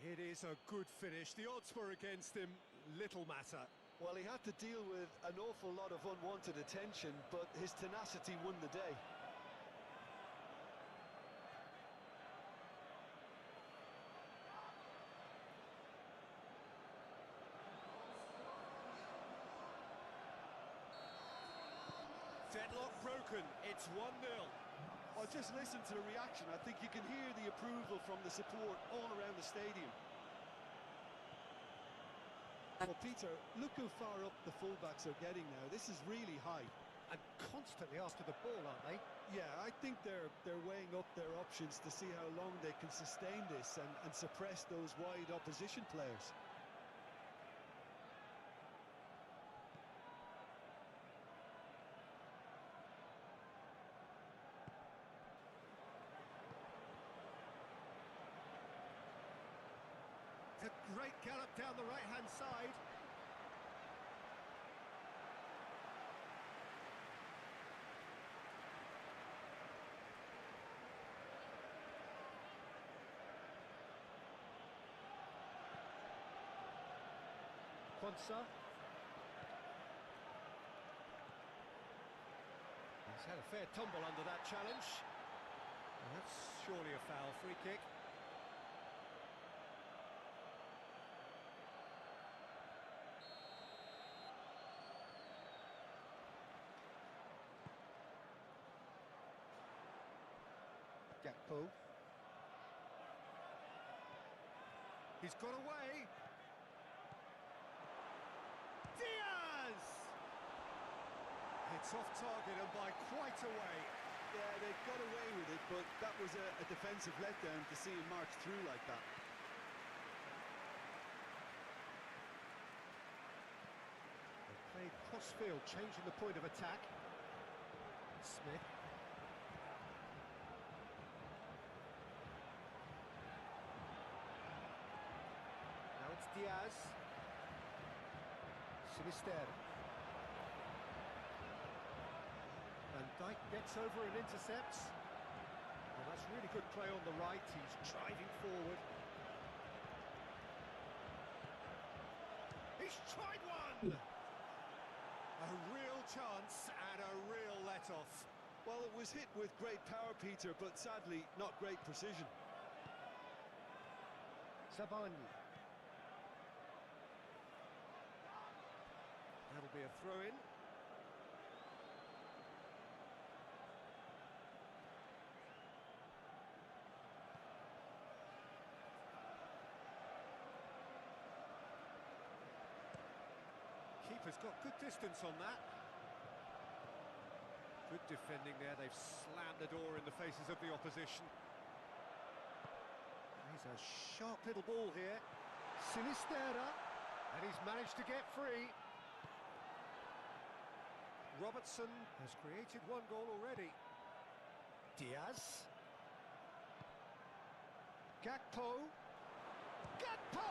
It is a good finish. The odds were against him, little matter. Well, he had to deal with an awful lot of unwanted attention, but his tenacity won the day. Deadlock broken, it's 1-0. Well, just listen to the reaction. I think you can hear the approval from the support all around the stadium. Well, Peter, look how far up the fullbacks are getting now. This is really high. And constantly after the ball, aren't they? Yeah, I think they're weighing up their options to see how long they can sustain this and suppress those wide opposition players. A great gallop down the right-hand side. Quansah. He's had a fair tumble under that challenge. And that's surely a foul. Free kick. Gakpo. He's got away. Diaz! It's off target and by quite a way. Yeah, they got away with it, but that was a defensive letdown to see him march through like that. They played cross-field, changing the point of attack. Smith. Now it's Diaz. Sinistera. Van Dijk gets over and intercepts. Well, that's really good play on the right. He's driving forward. He's tried one! A real chance and a real let-off. Well, it was hit with great power, Peter, but sadly not great precision. Sabani. That'll be a throw-in. Keeper's got good distance on that. Good defending there, they've slammed the door in the faces of the opposition. He's a sharp little ball here. Sinistera, and he's managed to get free. Robertson has created one goal already. Diaz. Gakpo. Gakpo!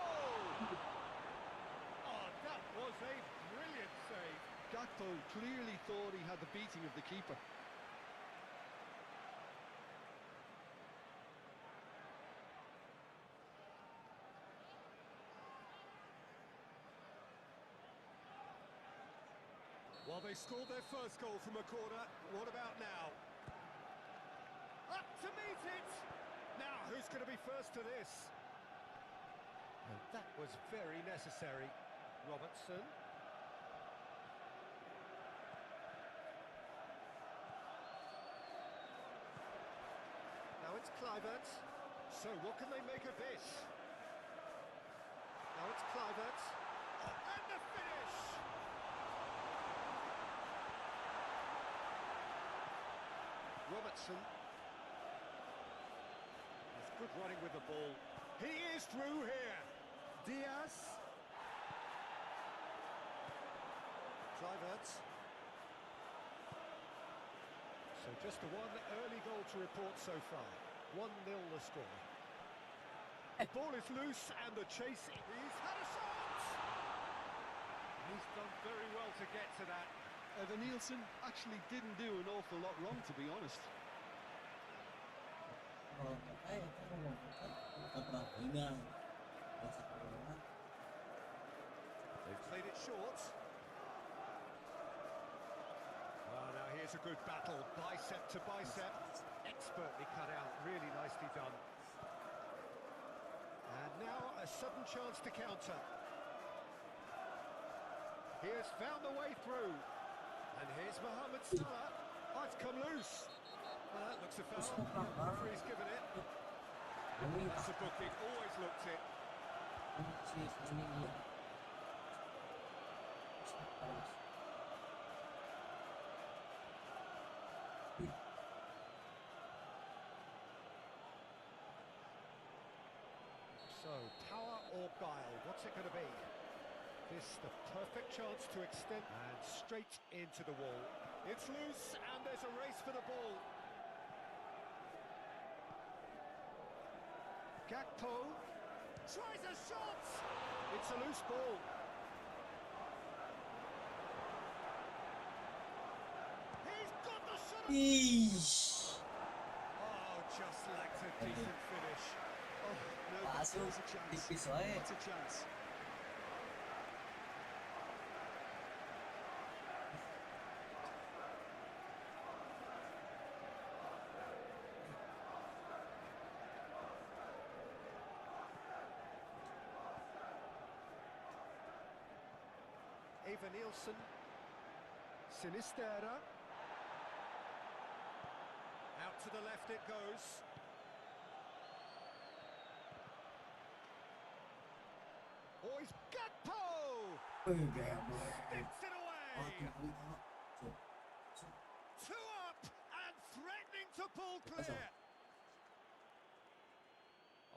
Oh, that was a brilliant save. Gakpo clearly thought he had the beating of the keeper. Well, they scored their first goal from a corner. What about now? Up to meet it! Now, who's going to be first to this? And that was very necessary. Robertson. Now it's Kluivert. So what can they make of this? Now it's Kluivert. And the finish! Robertson. He's good running with the ball. He is through here. Diaz. Kluivert. So just the one early goal to report so far. 1-0 the score. The ball is loose and the chase. He's had a shot! He's done very well to get to that. Nielsen actually didn't do an awful lot wrong, to be honest. They've played it short. Oh, now here's a good battle, bicep to bicep. Expertly cut out, really nicely done. And now a sudden chance to counter. He has found the way through. And here's Mohamed Salah. Oh, it's come loose. Well, that looks a foul. Referee's given it. That's a booking, always looked it. So, power or guile, what's it going to be? This the perfect chance to extend and straight into the wall. It's loose and there's a race for the ball. Gakpo tries a shot. It's a loose ball. He's got the shot. Oh, just lacked a decent finish. Oh, no, but there's a chance. What's a chance? Nielsen. Sinistera. Out to the left it goes. Oh, he's Gakpo! Sticks it away! 2 up and threatening to pull clear.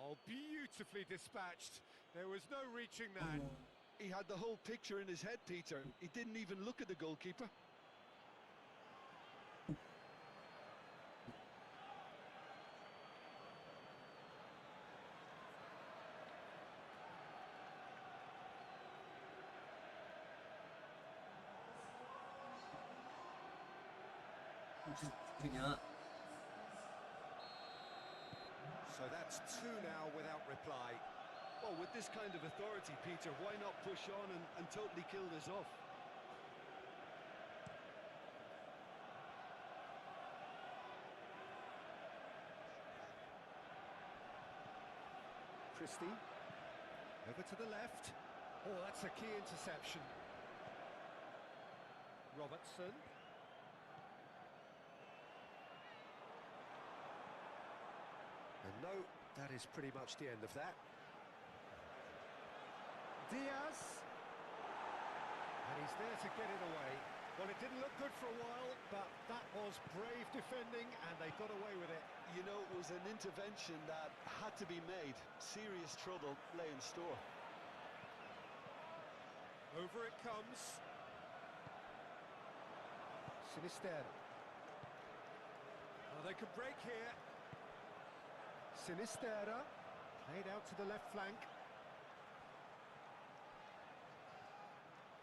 Oh, beautifully dispatched. There was no reaching that. He had the whole picture in his head, Peter. He didn't even look at the goalkeeper. So that's 2 now without reply. Well, with this kind of authority, Peter, why not push on and totally kill this off? Christie. Over to the left. Oh, that's a key interception. Robertson. And no, that is pretty much the end of that. Diaz. And he's there to get it away. Well, it didn't look good for a while, but that was brave defending, and they got away with it. You know, it was an intervention that had to be made. Serious trouble lay in store. Over it comes. Sinisterra. Oh, they could break here. Sinisterra. Played out to the left flank.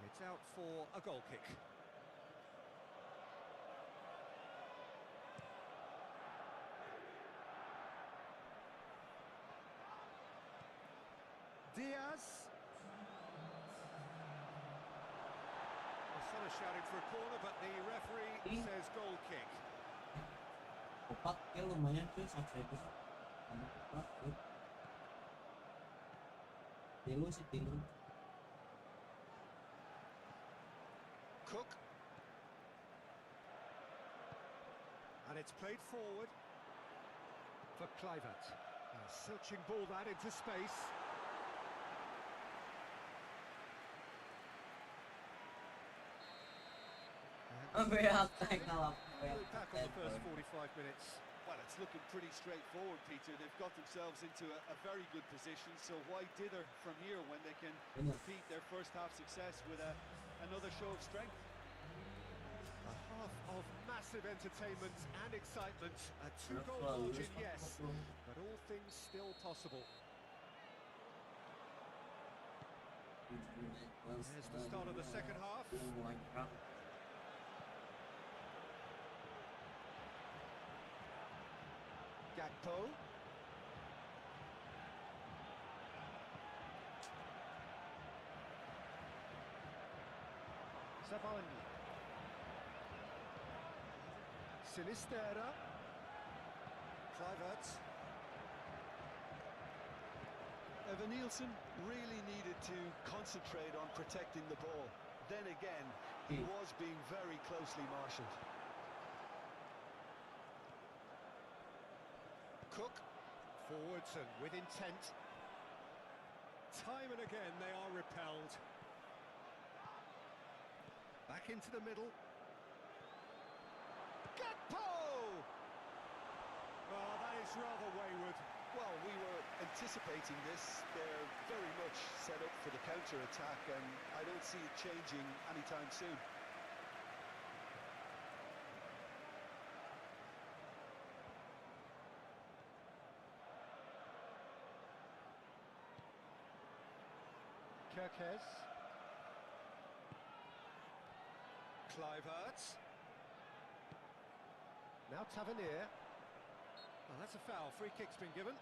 It's out for a goal kick. Diaz. Well, some are shouting for a corner, but the referee says goal kick. Opak ya lumayan cuy, subscribe sama opak tuh. Tilu sih tilu. Cook. And it's played forward for Kluivert. Searching ball that into space. Beak kalah. Back on the first 45 minutes. Well, it's looking pretty straightforward, Peter. They've got themselves into a very good position, so why dither from here when they can repeat their first half success with another show of strength? A half of massive entertainment and excitement. A two-goal margin, yes, but all things still possible. There's the start of the second half. Gakpo. Savani. Sinisterra. Kluivert. Evan-Nielsen really needed to concentrate on protecting the ball. Then again, he was being very closely marshalled. Cook. Forwards and with intent. Time and again they are repelled. Back into the middle. Gakpo! Well, that is rather wayward. Well, we were anticipating this. They're very much set up for the counter-attack, and I don't see it changing anytime soon. Kerkez. Kluivert. Now Tavernier. Well, that's a foul. Free kick's been given.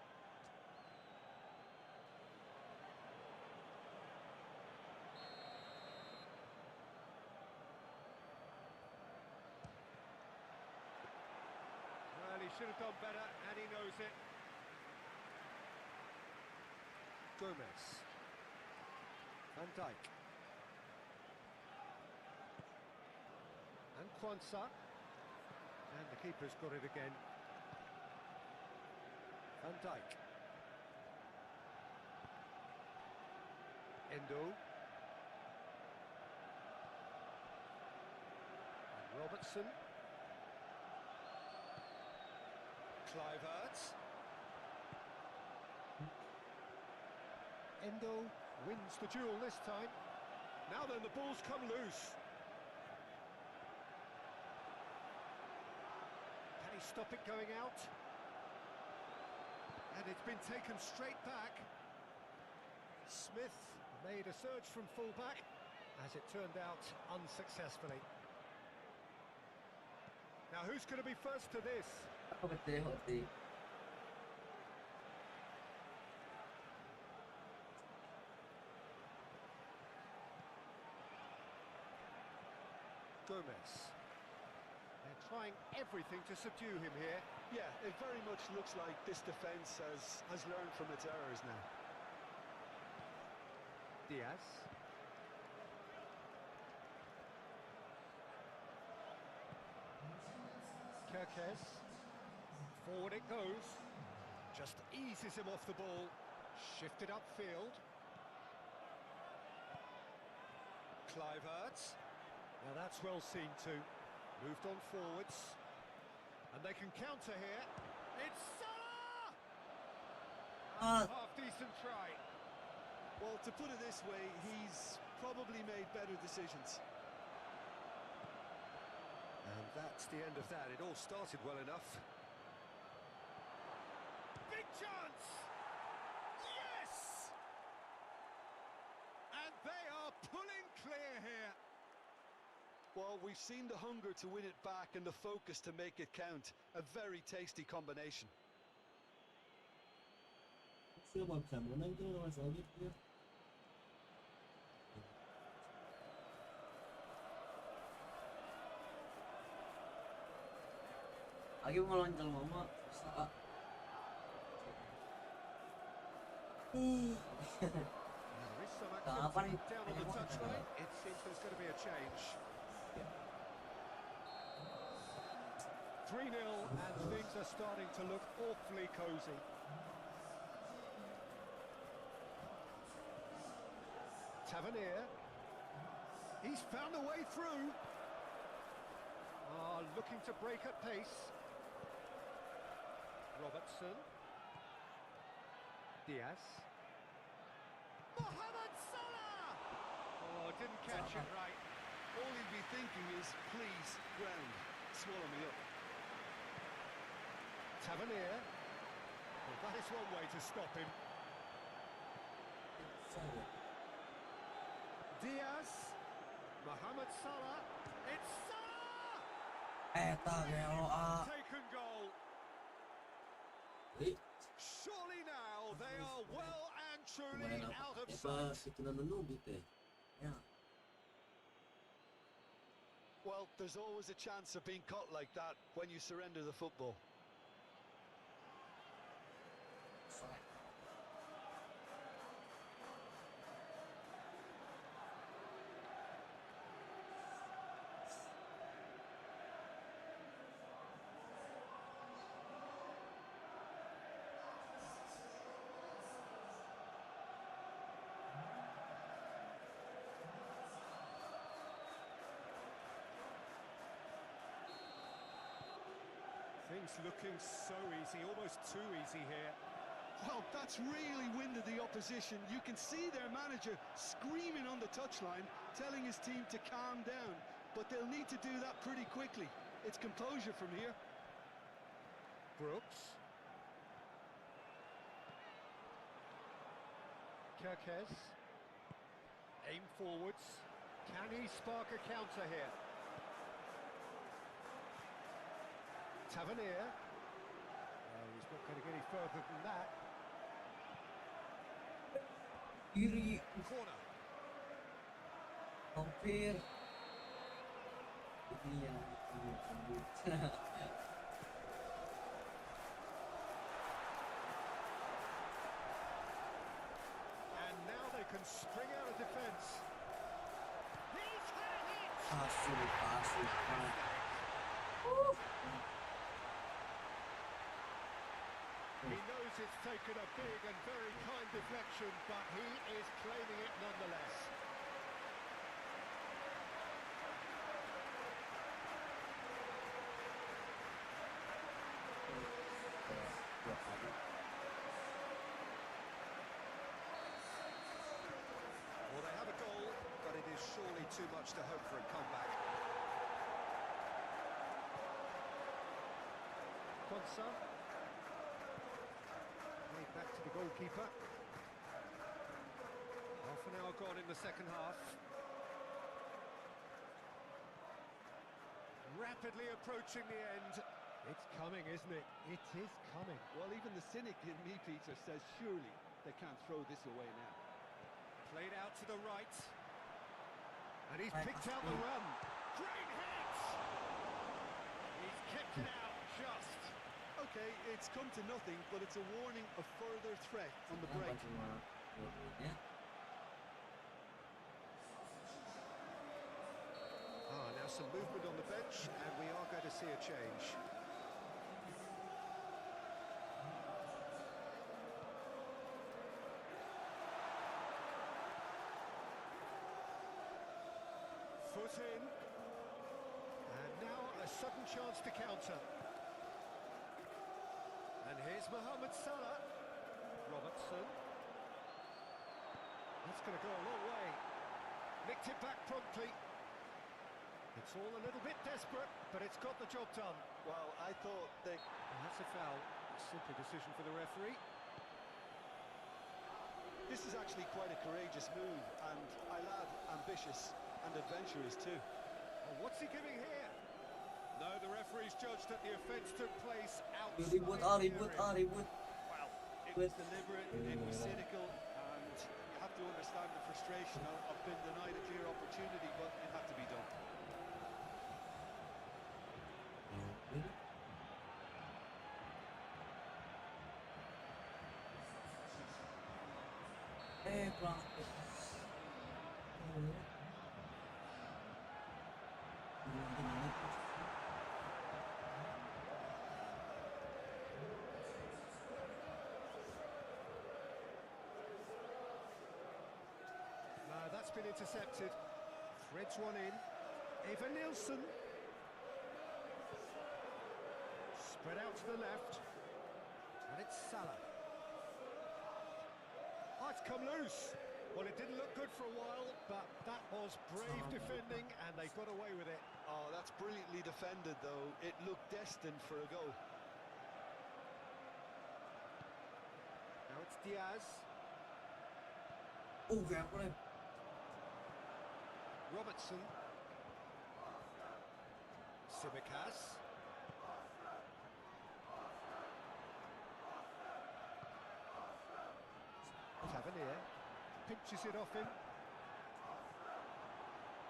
Well, he should have done better, and he knows it. Gomez. Van Dijk. And Kwanzaa. And the keeper's got it again. Van Dijk. Endo. And Robertson. Kluivert. Endo wins the duel this time. Now then, the ball's come loose. Can he stop it going out? And it's been taken straight back. Smith made a surge from fullback, as it turned out unsuccessfully. Now who's going to be first to this? Ako hoti. Gomez. They're trying everything to subdue him here. Yeah, it very much looks like this defence has learned from its errors now. Diaz. Kirkes. Forward it goes. Just eases him off the ball. Shifted upfield. Kluivert. Now that's well seen too. Moved on forwards. And they can counter here. It's Salah! Half decent try. Well, to put it this way, he's probably made better decisions. And that's the end of that. It all started well enough. Big chance! Yes! And they are pulling clear here. Well, we've seen the hunger to win it back and the focus to make it count. A very tasty combination. Siapa bisa menang tuh Mas Aldi dia. Lagi mau loncal mama susah. There is some activity down on the touchline. It seems there's going to be a change. 3-0 and things are starting to look awfully cosy. Tavernier. He's found a way through. Looking to break at pace. Robertson. Diaz. Mohamed Salah! Didn't catch it right. All he'd be thinking is, please, ground, swallow me up. Tavernier. Well, that is one way to stop him. Diaz. Mohamed Salah. It's Salah! Taken goal. Surely now they are well and truly out of sight. Well, there's always a chance of being caught like that when you surrender the football. Things looking so easy, almost too easy here. Well, that's really winded the opposition. You can see their manager screaming on the touchline, telling his team to calm down. But they'll need to do that pretty quickly. It's composure from here. Brooks. Kirkes. Aim forwards. Can he spark a counter here? Tavernier. He's not going to get any further than that. Kiri Corner. hampir ini yang And now they can spring out of defence. He's had a hit! pasuk. He knows it's taken a big and very kind deflection, but he is claiming it nonetheless. Well, they have a goal, but it is surely too much to hope for a comeback. Quansah. Back to the goalkeeper. Half an hour gone in the second half. Rapidly approaching the end. It's coming, isn't it? It is coming. Well, even the cynic in me, Peter, says surely they can't throw this away now. Played out to the right. And he's picked out the run. Great hit! He's kept it out just. Okay, it's come to nothing, but it's a warning of further threat on the break. some movement on the bench, and we are going to see a change. Foot in. And now a sudden chance to counter. And here's Mohamed Salah. Robertson. That's going to go a long way. Nicked it back promptly. It's all a little bit desperate, but it's got the job done. Well, I thought they... And that's a foul. Simple decision for the referee. This is actually quite a courageous move, and I lad ambitious and adventurous too. Well, what's he giving here? No, the referee's judged that the offence took place outside Ribut, the ribut, area. ribut. Well, it was deliberate, it was cynical, and you have to understand the frustration of being denied a clear opportunity, but it had to be done. Kurang. No, that's been intercepted. Threads one in. Eva Nielsen. Spread out to the left. And it's Salah. Oh, it's come loose. Well, it didn't look good for a while, but that was brave defending, and they got away with it. Oh, that's brilliantly defended, though. It looked destined for a goal. Now it's Diaz. Oh, grab one. Robertson. Simicas. Tavernier pinches it off him.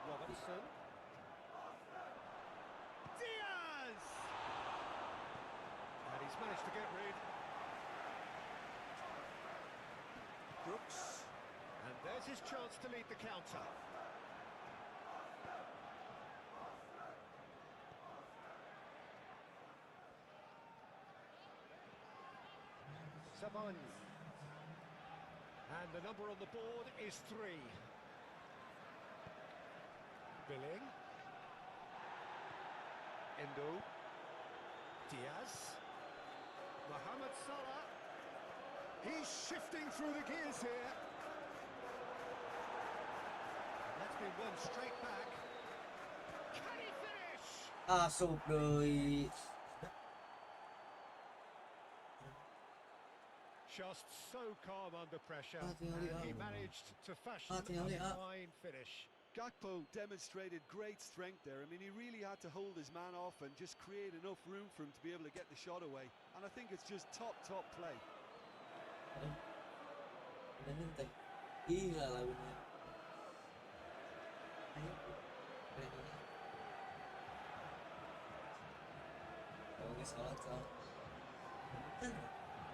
Robertson. Diaz! And he's managed to get rid. Brooks. And there's his chance to lead the counter. Saban. And the number on the board is 3. Billing. Endo. Diaz. Mohamed Salah. He's shifting through the gears here. And that's been won straight back. Can he finish? Asup đời. Just so calm under pressure, Hati-hati, and he ah. managed to fashion Hati-hati, a ah. fine finish. Gakpo demonstrated great strength there. I mean, he really had to hold his man off and just create enough room for him to be able to get the shot away. And I think it's just top play. Gila lagunya. Kalau nggak salah.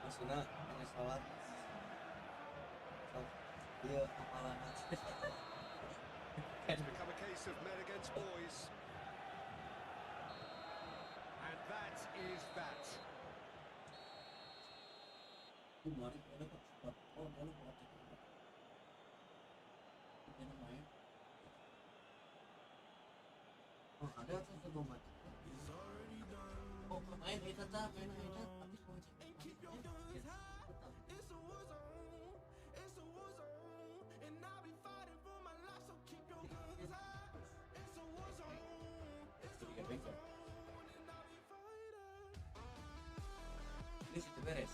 Maksudnya hanya salat. Dia amalan. It's become a case of men against boys. And that is that. Kemarin ada Pak. Oh, dia lupa. Dia main. Oh, ada tuh pemain. Oh, main tetap main tetap tapi mau cek. Ini sudah beres.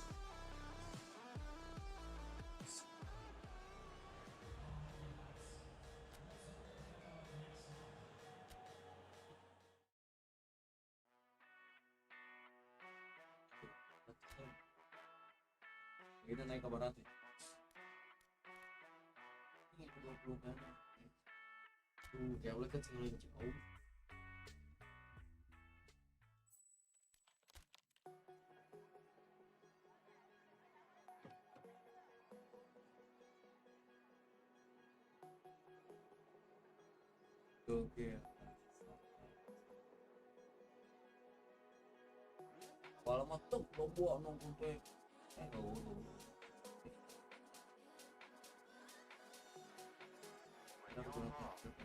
Ini naik ke barat ya. Ini ke 20 kan. Tuh, jauh lagi kecil jauh. Oke. Kalau mah tuh lo buat nongkrong tuh, lo. Nah,